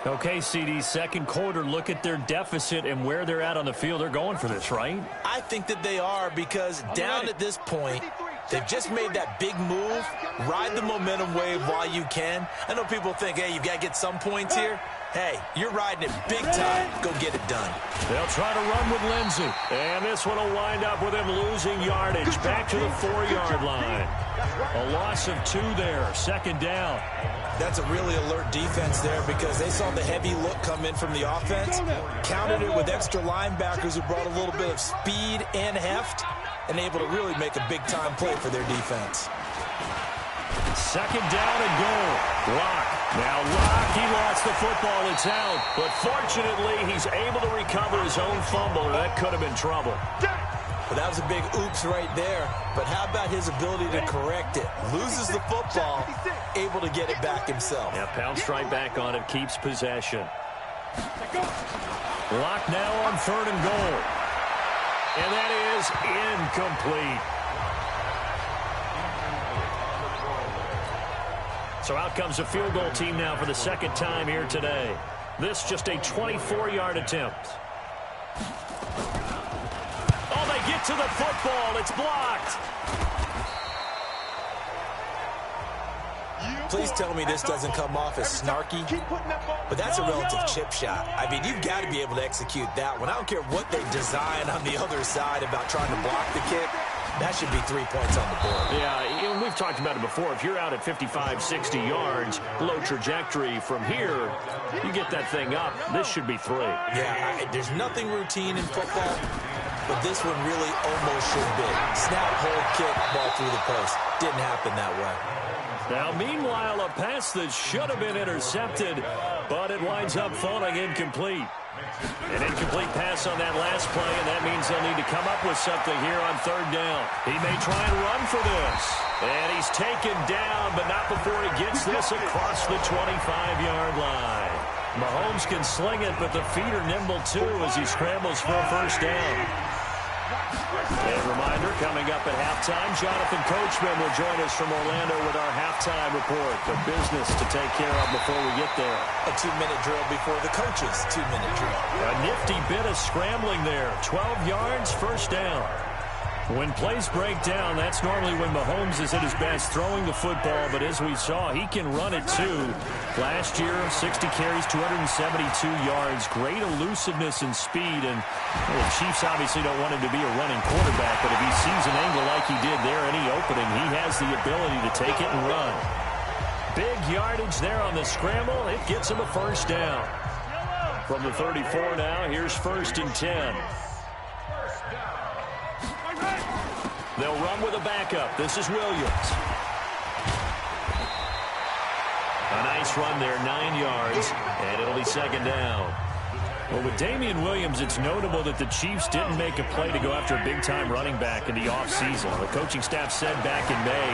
Okay, CD, second quarter, look at their deficit and where they're at on the field. They're going for this, right? I think that they are because down at this point, they've just made that big move. Ride the momentum wave while you can. I know people think, hey, you've got to get some points here. Hey, you're riding it big time. Go get it done. They'll try to run with Lindsey. And this one will wind up with him losing yardage back to the 4-yard line. A loss of 2 there, 2nd down. That's a really alert defense there because they saw the heavy look come in from the offense, countered it with extra linebackers who brought a little bit of speed and heft, and able to really make a big-time play for their defense. 2nd down and goal. Locke. Now Locke, he lost the football. It's out. But fortunately, he's able to recover his own fumble, or that could have been trouble. Well, that was a big oops right there. But how about his ability to correct it? Loses the football, able to get it back himself. Yeah, pounced right back on it, keeps possession. Locke now on 3rd and goal. And that is incomplete. So out comes a field goal team now for the 2nd time here today. This just a 24-yard attempt. Oh, they get to the football. It's blocked. Please tell me this doesn't come off as snarky, but that's a relative chip shot. I mean, you've got to be able to execute that one. I don't care what they design on the other side about trying to block the kick. That should be 3 points on the board. Yeah, we've talked about it before. If you're out at 55, 60 yards, low trajectory from here, you get that thing up. This should be 3. Yeah, there's nothing routine in football, but this one really almost should be. Snap, hold, kick, ball through the post. Didn't happen that way. Now, meanwhile, a pass that should have been intercepted, but it winds up falling incomplete. An incomplete pass on that last play, and that means they'll need to come up with something here on 3rd down. He may try and run for this. And he's taken down, but not before he gets this across the 25-yard line. Mahomes can sling it, but the feet are nimble, too, as he scrambles for a 1st down. And reminder, coming up at halftime, Jonathan Coachman will join us from Orlando with our halftime report. The business to take care of before we get there. A 2-minute drill before the coach's 2-minute drill. A nifty bit of scrambling there. 12 yards, 1st down. When plays break down, that's normally when Mahomes is at his best throwing the football, but as we saw, he can run it too. Last year, 60 carries, 272 yards, great elusiveness and speed, and the Chiefs obviously don't want him to be a running quarterback, but if he sees an angle like he did there, any opening, he has the ability to take it and run. Big yardage there on the scramble. It gets him a 1st down. From the 34 now, here's 1st and 10. They'll run with a backup. This is Williams. A nice run there, 9 yards, and it'll be 2nd down. Well, with Damian Williams, it's notable that the Chiefs didn't make a play to go after a big-time running back in the offseason. The coaching staff said back in May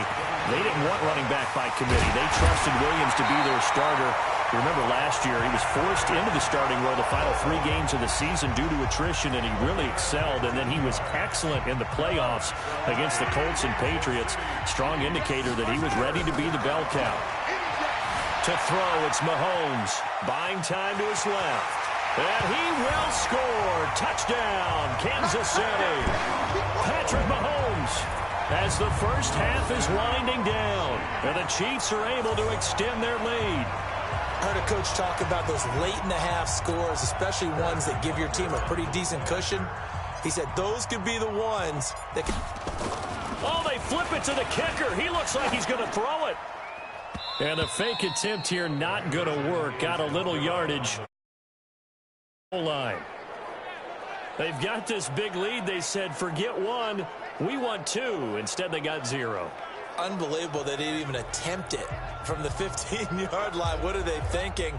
they didn't want running back by committee. They trusted Williams to be their starter. You remember last year he was forced into the starting role the final 3 games of the season due to attrition, and he really excelled, and then he was excellent in the playoffs against the Colts and Patriots. Strong indicator that he was ready to be the bell cow. To throw, it's Mahomes. Buying time to his left. And he will score. Touchdown, Kansas City. Patrick Mahomes, as the first half is winding down, and the Chiefs are able to extend their lead. I heard a coach talk about those late-in-the-half scores, especially ones that give your team a pretty decent cushion. He said those could be the ones that could... Oh, they flip it to the kicker. He looks like he's going to throw it. And the fake attempt here not going to work. Got a little yardage. Line. They've got this big lead. They said, forget 1, we want 2. Instead, they got 0. Unbelievable they didn't even attempt it from the 15-yard line. What are they thinking?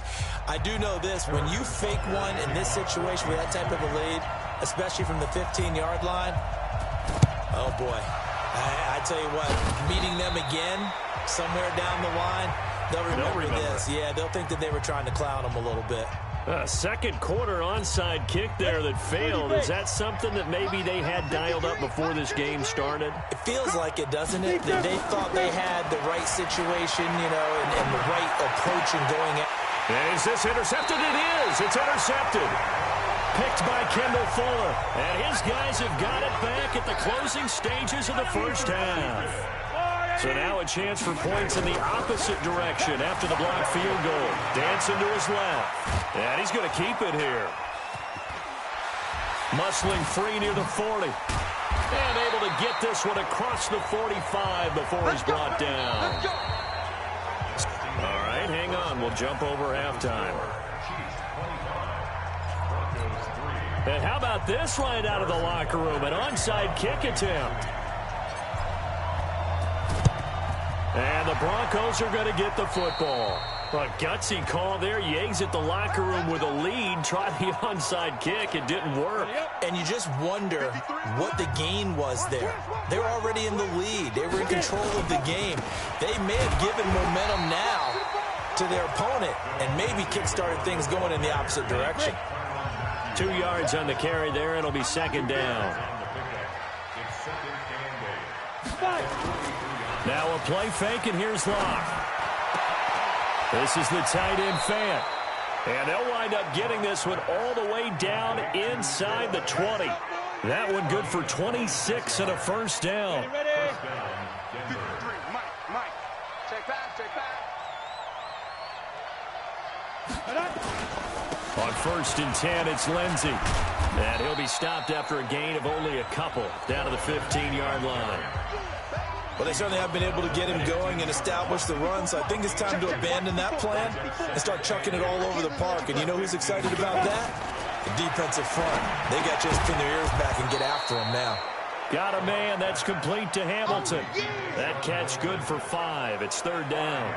I do know this. When you fake one in this situation with that type of a lead, especially from the 15-yard line, oh, boy. I tell you what, meeting them again somewhere down the line, they'll remember this. Yeah, they'll think that they were trying to clown them a little bit. Second quarter onside kick there that failed. Is that something that maybe they had dialed up before this game started? It feels like it, doesn't it? They thought they had the right situation, you know, and the right approach in going at. Is this intercepted? It is. It's intercepted. Picked by Kendall Fuller. And his guys have got it back at the closing stages of the first half. So now a chance for points in the opposite direction after the blocked field goal. Dancing to his left. And he's going to keep it here. Muscling free near the 40. And able to get this one across the 45 before he's brought down. All right, hang on. We'll jump over halftime. And how about this right out of the locker room? An onside kick attempt. And the Broncos are going to get the football. A gutsy call there. You exit the locker room with a lead. Try the onside kick. It didn't work. And you just wonder what the gain was there. They were already in the lead. They were in control of the game. They may have given momentum now to their opponent and maybe kick-started things going in the opposite direction. 2 yards on the carry there. It'll be 2nd down. Now a play fake, and here's Locke. This is the tight end Fant. And they'll wind up getting this one all the way down inside the 20. That one good for 26 and a first down. Mike, check back. On 1st and 10, it's Lindsey. And he'll be stopped after a gain of only a couple down to the 15-yard line. Well, they certainly have been able to get him going and establish the run, so I think it's time to abandon that plan and start chucking it all over the park. And you know who's excited about that? The defensive front. They got to just pin their ears back and get after him now. Got a man. That's complete to Hamilton. That catch good for 5. It's 3rd down.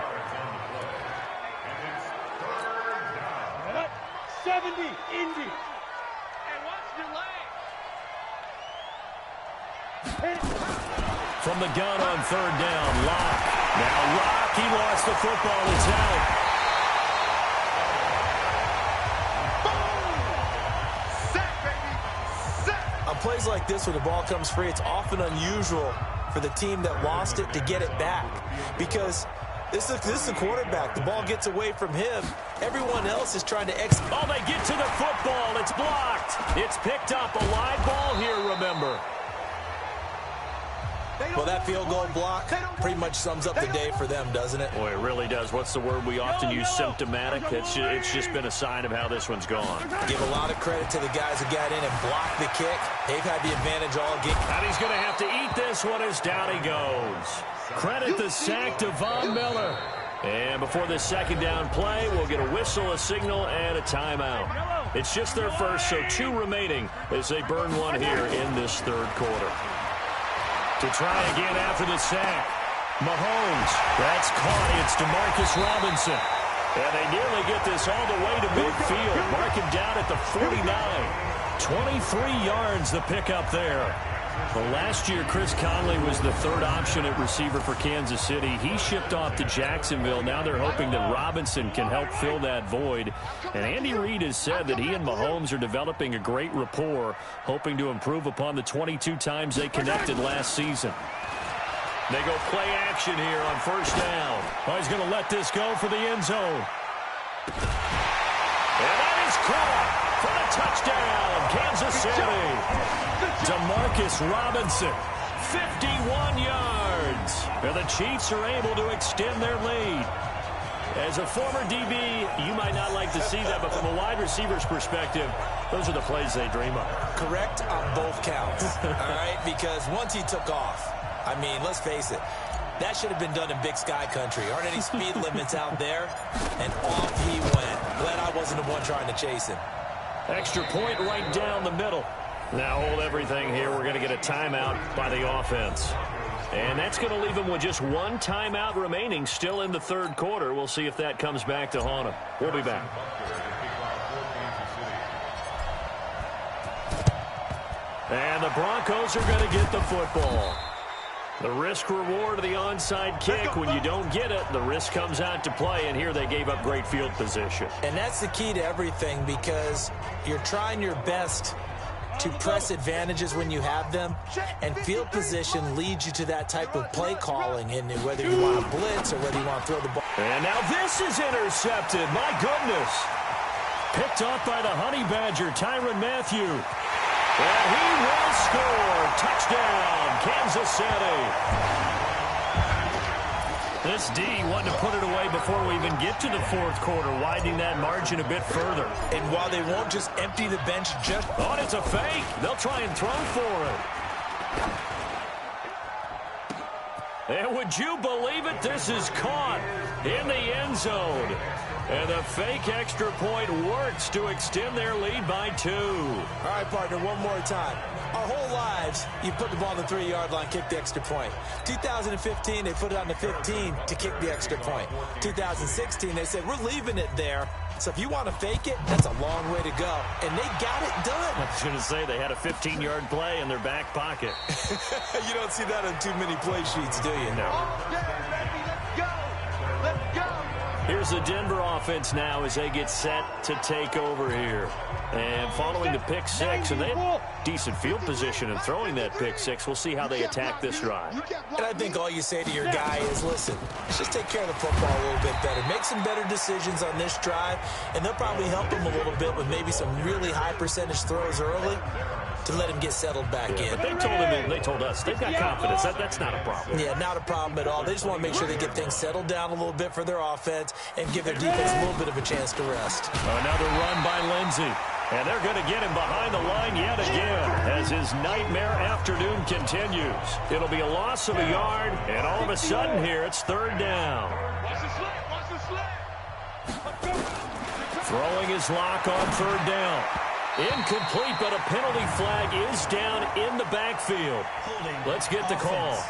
70, Indy. And watch your leg. From the gun on 3rd down, Locke. Now Locke, he lost the football. It's out. On plays like this where the ball comes free, it's often unusual for the team that lost it to get it back because this is the quarterback. The ball gets away from him. Everyone else is trying to execute. Oh, they get to the football. It's blocked. It's picked up. A live ball here, remember. Well, that field goal block pretty much sums up the day for them, doesn't it? Boy, it really does. What's the word we often use? Symptomatic. It's just been a sign of how this one's gone. Give a lot of credit to the guys who got in and blocked the kick. They've had the advantage all game. And he's going to have to eat this one as down he goes. Credit the sack to Von Miller. And before this 2nd down play, we'll get a whistle, a signal, and a timeout. It's just their first, so 2 remaining as they burn one here in this 3rd quarter. To try again after the sack. Mahomes. That's caught. It's DeMarcus Robinson. And they nearly get this all the way to midfield. Mark him down at the 49. 23 yards the pickup there. Well, last year, Chris Conley was the 3rd option at receiver for Kansas City. He shipped off to Jacksonville. Now they're hoping that Robinson can help fill that void. And Andy Reid has said that he and Mahomes are developing a great rapport, hoping to improve upon the 22 times they connected last season. They go play action here on 1st down. Oh, he's going to let this go for the end zone. And that is caught for the touchdown, Kansas City. DeMarcus Robinson, 51 yards. And the Chiefs are able to extend their lead. As a former DB, you might not like to see that, but from a wide receiver's perspective, those are the plays they dream of. Correct on both counts, all right? Because once he took off, I mean, let's face it, that should have been done in Big Sky country. Aren't any speed limits out there? And off he went. Glad I wasn't the one trying to chase him. Extra point right down the middle. Now hold everything here. We're going to get a timeout by the offense. And that's going to leave them with just 1 timeout remaining still in the 3rd quarter. We'll see if that comes back to haunt them. We'll be back. And the Broncos are going to get the football. The risk-reward of the onside kick. When you don't get it, the risk comes out to play, and here they gave up great field position. And that's the key to everything because you're trying your best to press advantages when you have them, and field position leads you to that type of play calling, and whether you want to blitz or whether you want to throw the ball. And now this is intercepted. My goodness. Picked off by the Honey Badger, Tyrann Mathieu. And he will score. Touchdown, Kansas City. This D wanted to put it away before we even get to the 4th quarter, widening that margin a bit further. And while they won't just empty the bench just... Oh, it's a fake. They'll try and throw for it. And would you believe it? This is caught in the end zone. And the fake extra point works to extend their lead by 2. All right, partner, one more time. Our whole lives, you put the ball on the 3-yard line, kick the extra point. 2015, they put it on the 15 to kick the extra point. 2016, they said, we're leaving it there. So if you want to fake it, that's a long way to go. And they got it done. I was going to say, they had a 15-yard play in their back pocket. You don't see that on too many play sheets, do you? No. Let's go. Let's go. Here's the Denver offense now as they get set to take over here. And following the pick 6, and they have decent field position in throwing that pick 6. We'll see how they attack this drive. And I think all you say to your guy is, listen, let's just take care of the football a little bit better. Make some better decisions on this drive, and they'll probably help him a little bit with maybe some really high percentage throws early. to let him get settled back in. But they told us they've got confidence. That's not a problem. Yeah, not a problem at all. They just want to make sure they get things settled down a little bit for their offense and give their defense a little bit of a chance to rest. Another run by Lindsey. And they're going to get him behind the line yet again as his nightmare afternoon continues. It'll be a loss of a yard, and all of a sudden here it's third down. Throwing his lock on third down. Incomplete, but a penalty flag is down in the backfield. Let's get the call.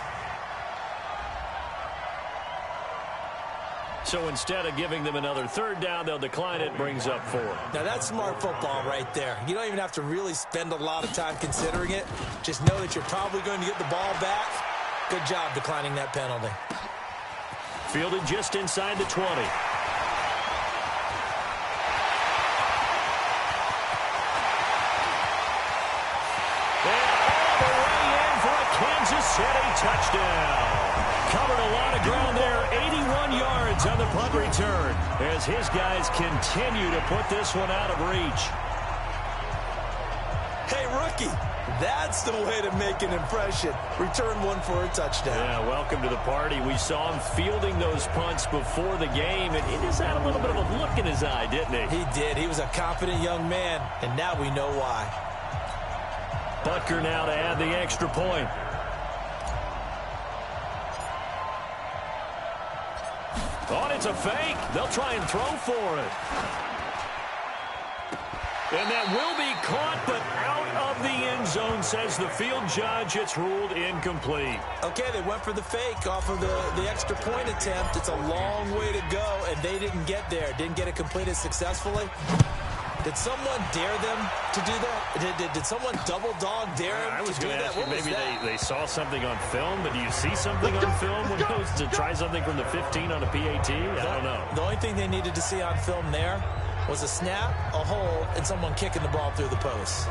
So instead of giving them another third down, they'll decline it, brings up 4. Now that's smart football right there. You don't even have to really spend a lot of time considering it. Just know that you're probably going to get the ball back. Good job declining that penalty. Fielded just inside the 20. Kansas City touchdown. Covered a lot of ground there. 81 yards on the punt return as his guys continue to put this one out of reach. Hey, rookie, that's the way to make an impression. Return one for a touchdown. Yeah, welcome to the party. We saw him fielding those punts before the game, and he just had a little bit of a look in his eye, didn't he? He did. He was a confident young man, and now we know why. Butker now to add the extra point. Oh, it's a fake. They'll try and throw for it. And that will be caught, but out of the end zone, says the field judge. It's ruled incomplete. Okay, they went for the fake off of the extra point attempt. It's a long way to go, and they didn't get there. Didn't get it completed successfully. Did someone dare them to do that? Did someone double dog dare them I was to do going to that? ask you, maybe they saw something on film, but do you see something on film when it goes to try something from the 15 on a PAT? I don't know. The only thing they needed to see on film there was a snap, a hold, and someone kicking the ball through the post.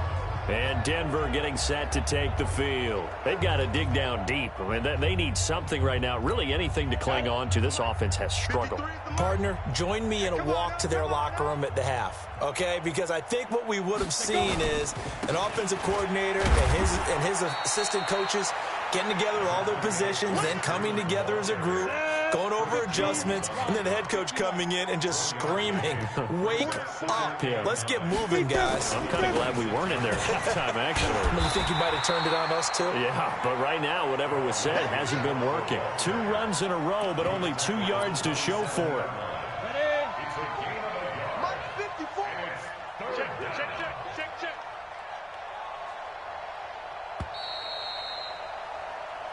And Denver getting set to take the field. They've got to dig down deep. I mean, they need something right now, really anything to cling on to. This offense has struggled. Partner, join me in a walk to their locker room at the half, okay? Because I think what we would have seen is an offensive coordinator and his assistant coaches getting together all their positions, then coming together as a group, going over adjustments, and then the head coach coming in and just screaming, wake up. Yeah. Let's get moving, guys. I'm kind of glad we weren't in there at halftime, actually. You think you might have turned it on us, too? Yeah, but right now, whatever was said hasn't been working. 2 runs in a row, but only 2 yards to show for it.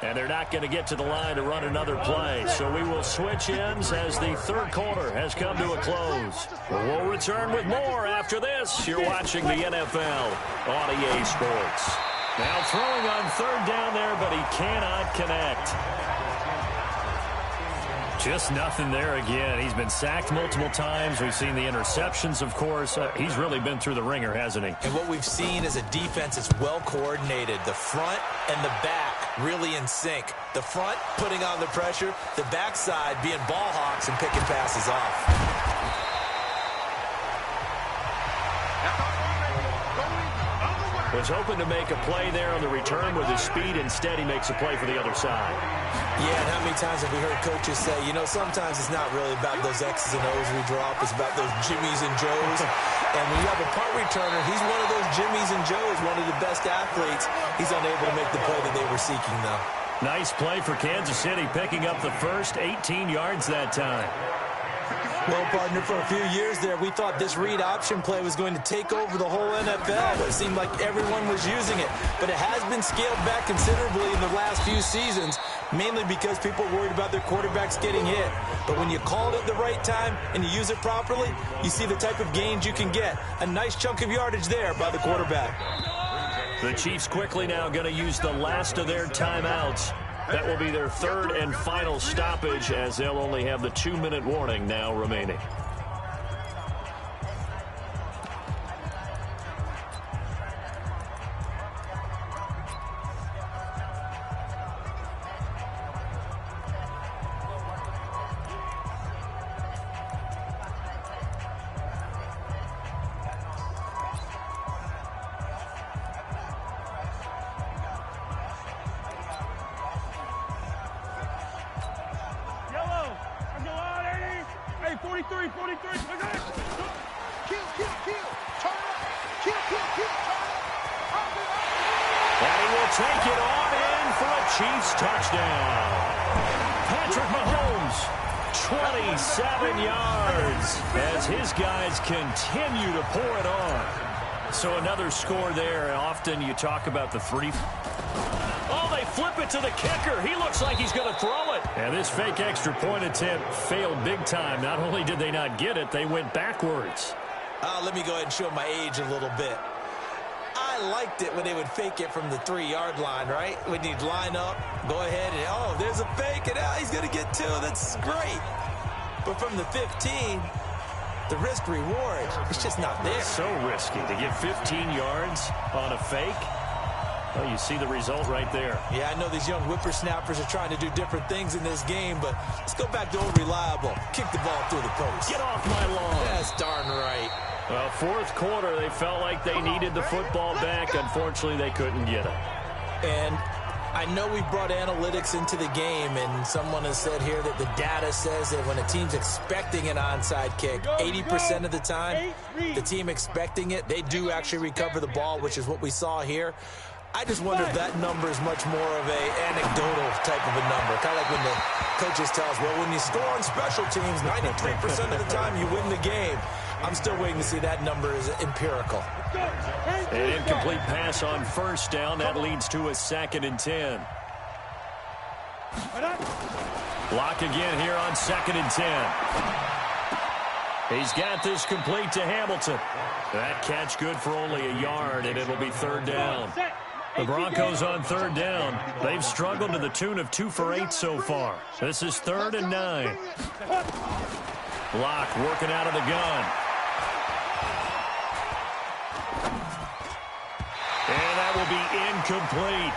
And they're not going to get to the line to run another play. So we will switch ends as the third quarter has come to a close. We'll return with more after this. You're watching the NFL on EA Sports. Now throwing on third down there, but he cannot connect. Just nothing there again. He's been sacked multiple times. We've seen the interceptions, of course. He's really been through the ringer, hasn't he? And what we've seen is a defense that's well coordinated. The front and the back really in sync. The front putting on the pressure, the backside being ball hawks and picking passes off. Was hoping to make a play there on the return with his speed. Instead, he makes a play for the other side. Yeah, and how many times have we heard coaches say, you know, sometimes it's not really about those X's and O's we drop. It's about those Jimmies and Joes. And when you have a punt returner, he's one of those Jimmies and Joes, one of the best athletes. He's unable to make the play that they were seeking, though. Nice play for Kansas City, picking up the first 18 yards that time. Well, partner, for a few years there, we thought this read option play was going to take over the whole NFL. It seemed like everyone was using it. But it has been scaled back considerably in the last few seasons, mainly because people are worried about their quarterbacks getting hit. But when you call it at the right time and you use it properly, you see the type of gains you can get. A nice chunk of yardage there by the quarterback. The Chiefs quickly now going to use the last of their timeouts. That will be their third and final stoppage, as they'll only have the 2-minute warning now remaining. 43, 43. Kill, kill, kill. Turn up. Kill, kill, kill. Turn up. And he will take it on in for a Chiefs touchdown. Patrick Mahomes, 27 yards as his guys continue to pour it on. So another score there. Often you talk about the three. Oh, they flip it to the kicker. He looks like he's going to throw it. And this fake extra point attempt failed big time. Not only did they not get it, they went backwards. Let me go ahead and show my age a little bit. I liked it when they would fake it from the 3-yard line, right? When you'd line up, go ahead, and oh, there's a fake, and now he's going to get 2. That's great. But from the 15, the risk-reward, it's just not there. So risky to get 15 yards on a fake. Well, you see the result right there. Yeah, I know these young whippersnappers are trying to do different things in this game, but let's go back to old reliable. Kick the ball through the post. Get off my lawn. That's darn right. Well, fourth quarter, they felt like they needed the football back. Unfortunately, they couldn't get it. And I know we brought analytics into the game, and someone has said here that the data says that when a team's expecting an onside kick, 80% of the time, the team expecting it, they do actually recover the ball, which is what we saw here. I just wonder if that number is much more of a anecdotal type of a number. Kind of like when the coaches tell us, well, when you score on special teams, 93% of the time you win the game. I'm still waiting to see that number is empirical. An incomplete pass on first down. That leads to a 2nd and 10. Block again here on 2nd and 10. He's got this complete to Hamilton. That catch good for only a yard, and it'll be 3rd down. The Broncos on 3rd down. They've struggled to the tune of 2 for 8 so far. This is 3rd and 9. Block working out of the gun. And that will be incomplete.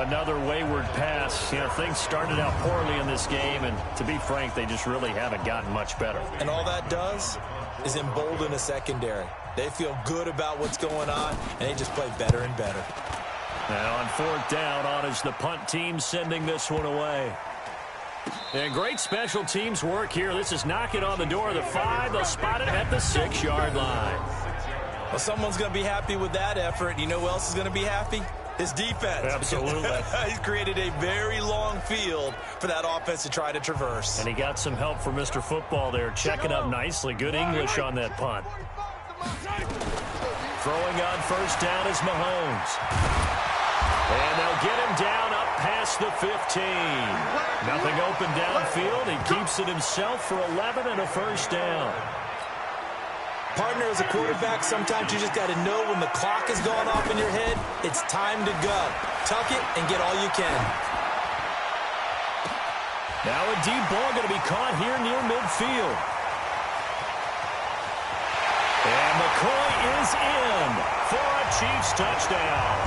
Another wayward pass. You know, things started out poorly in this game, and to be frank, they just really haven't gotten much better. And all that does is embolden a secondary. They feel good about what's going on, and they just play better and better. Now on 4th down, on is the punt team sending this one away. And great special teams work here. This is knocking on the door of the 5. They'll spot it at the 6-yard line. Well, someone's going to be happy with that effort. You know who else is going to be happy? His defense. Absolutely. He's created a very long field for that offense to try to traverse. And he got some help from Mr. Football there, checking up nicely. Good English on that punt. Throwing on first down is Mahomes. And they'll get him down up past the 15. Nothing open downfield. He keeps it himself for 11 and a first down. Partner, as a quarterback, sometimes you just got to know when the clock is going off in your head, it's time to go. Tuck it and get all you can. Now a deep ball going to be caught here near midfield. And McCoy is in for a Chiefs touchdown.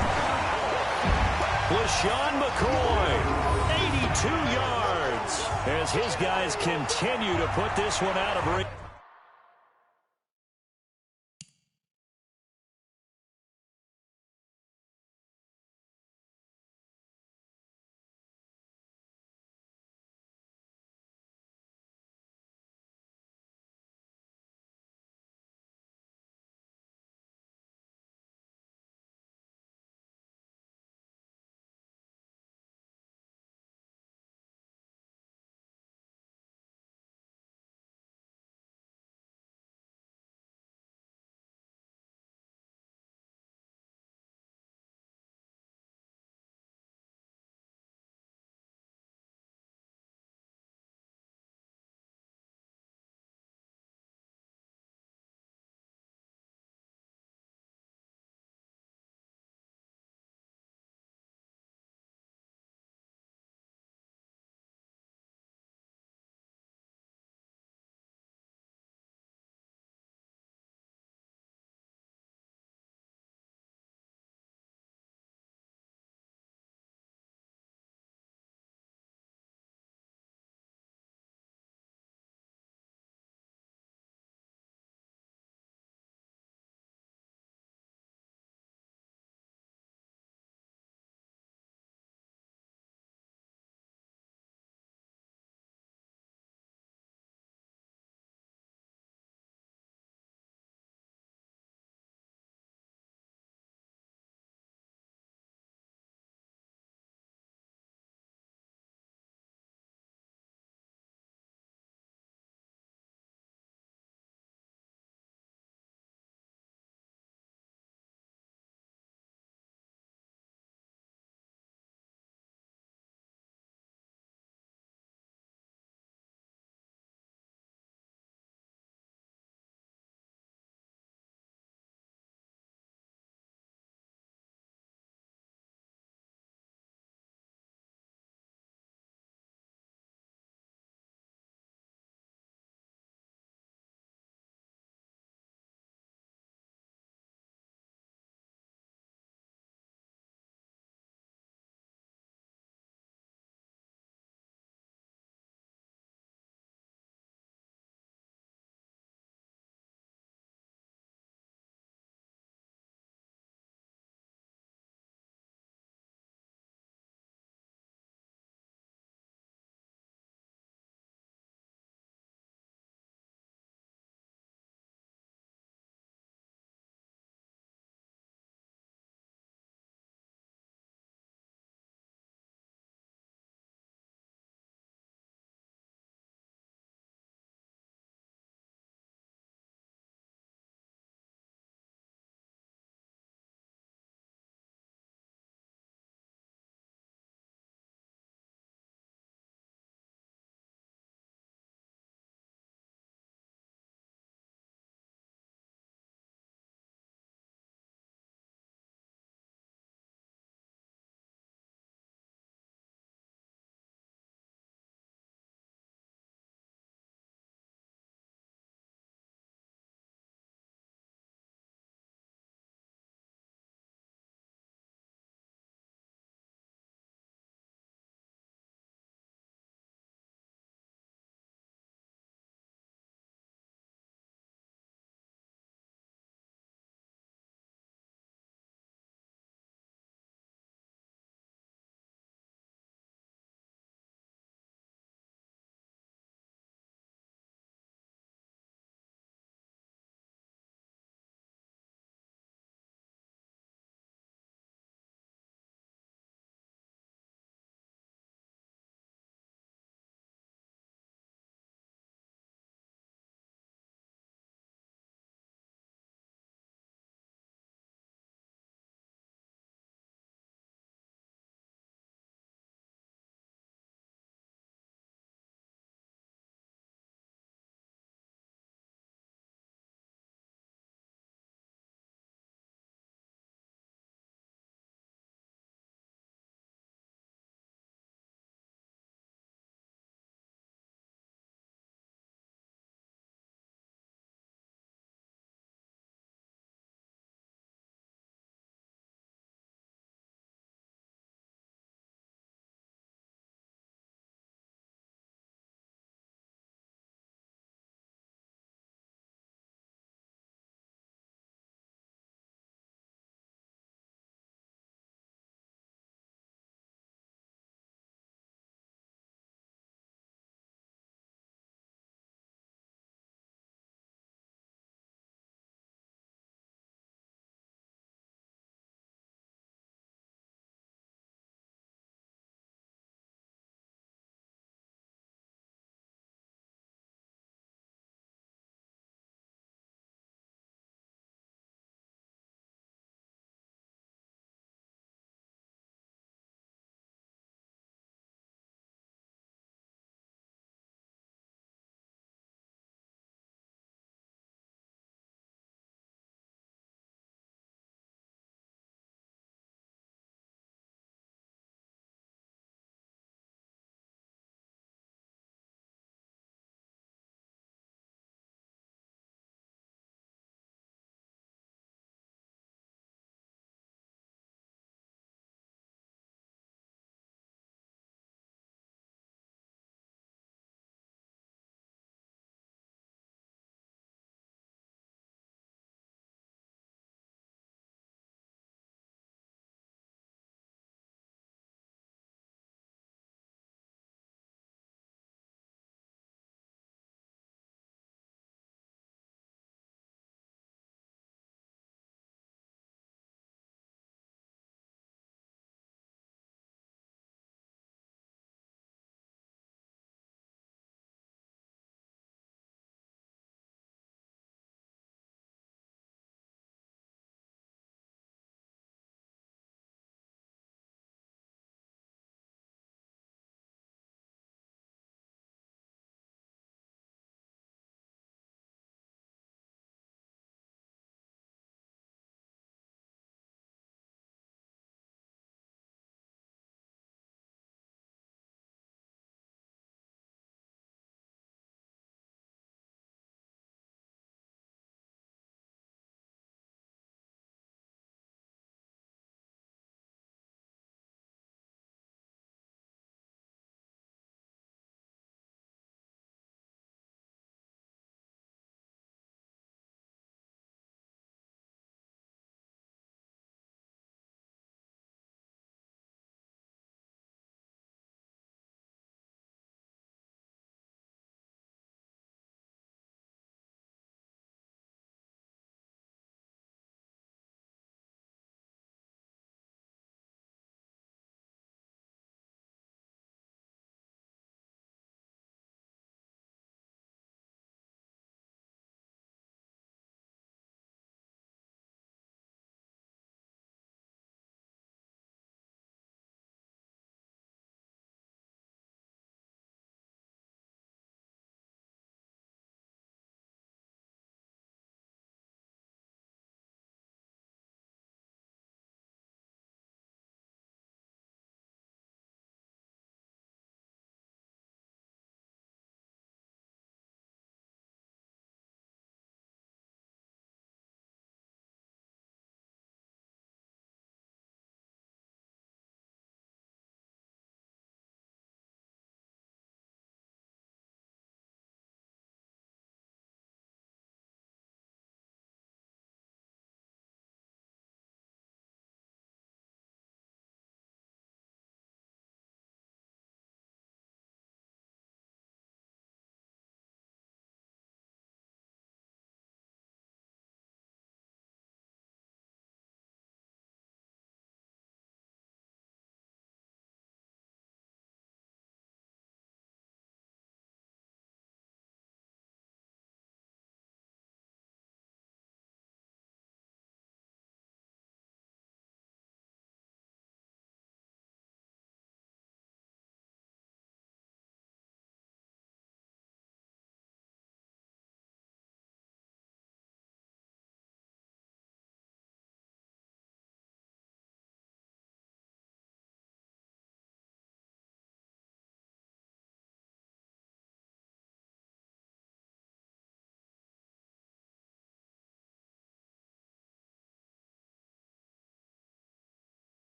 LaShawn McCoy, 82 yards, as his guys continue to put this one out of reach.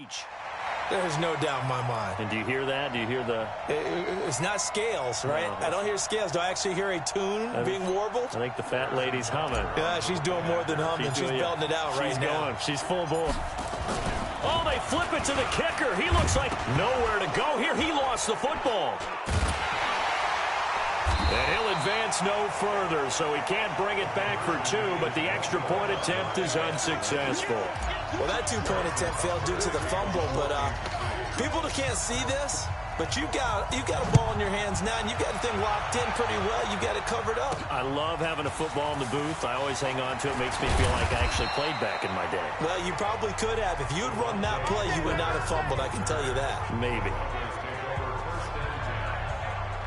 reach. There's no doubt in my mind. And do you hear that? Do you hear the... It's not scales, right? No, I don't hear scales. Do I actually hear a tune being warbled? I think the fat lady's humming. Yeah, she's doing more than humming. She's belting it out right now. She's full bore. Oh, they flip it to the kicker. He looks like nowhere to go here. He lost the football. And he'll advance no further, so he can't bring it back for 2, but the extra point attempt is unsuccessful. Well, that 2-point attempt failed due to the fumble, but people that can't see this, but you got a ball in your hands now, and you got the thing locked in pretty well. You got it covered up. I love having a football in the booth. I always hang on to it. Makes me feel like I actually played back in my day. Well, you probably could have. If you had run that play, you would not have fumbled, I can tell you that. Maybe.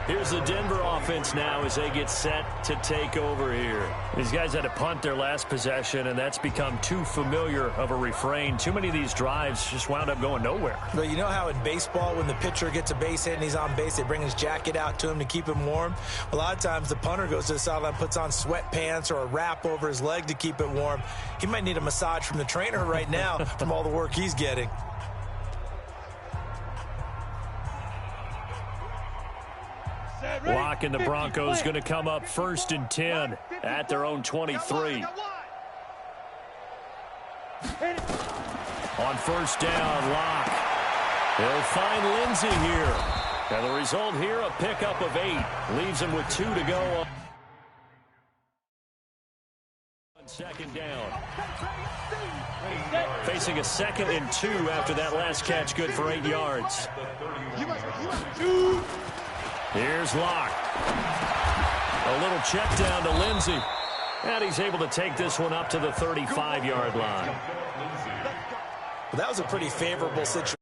Here's the Denver offense now as they get set to take over here. These guys had to punt their last possession, and that's become too familiar of a refrain. Too many of these drives just wound up going nowhere. But you know how in baseball, when the pitcher gets a base hit and he's on base, they bring his jacket out to him to keep him warm? A lot of times the punter goes to the sideline, puts on sweatpants or a wrap over his leg to keep it warm. He might need a massage from the trainer right now from all the work he's getting. Locke and the Broncos going to come up 1st and 10 at their own 23. On 1st down, Locke. They'll find Lindsey here. And the result here, a pickup of 8. Leaves him with 2 to go. On 2nd down. Facing a 2nd and 2 after that last catch, good for 8 yards. Here's Locke. A little check down to Lindsey. And he's able to take this one up to the 35-yard line. Well, that was a pretty favorable situation.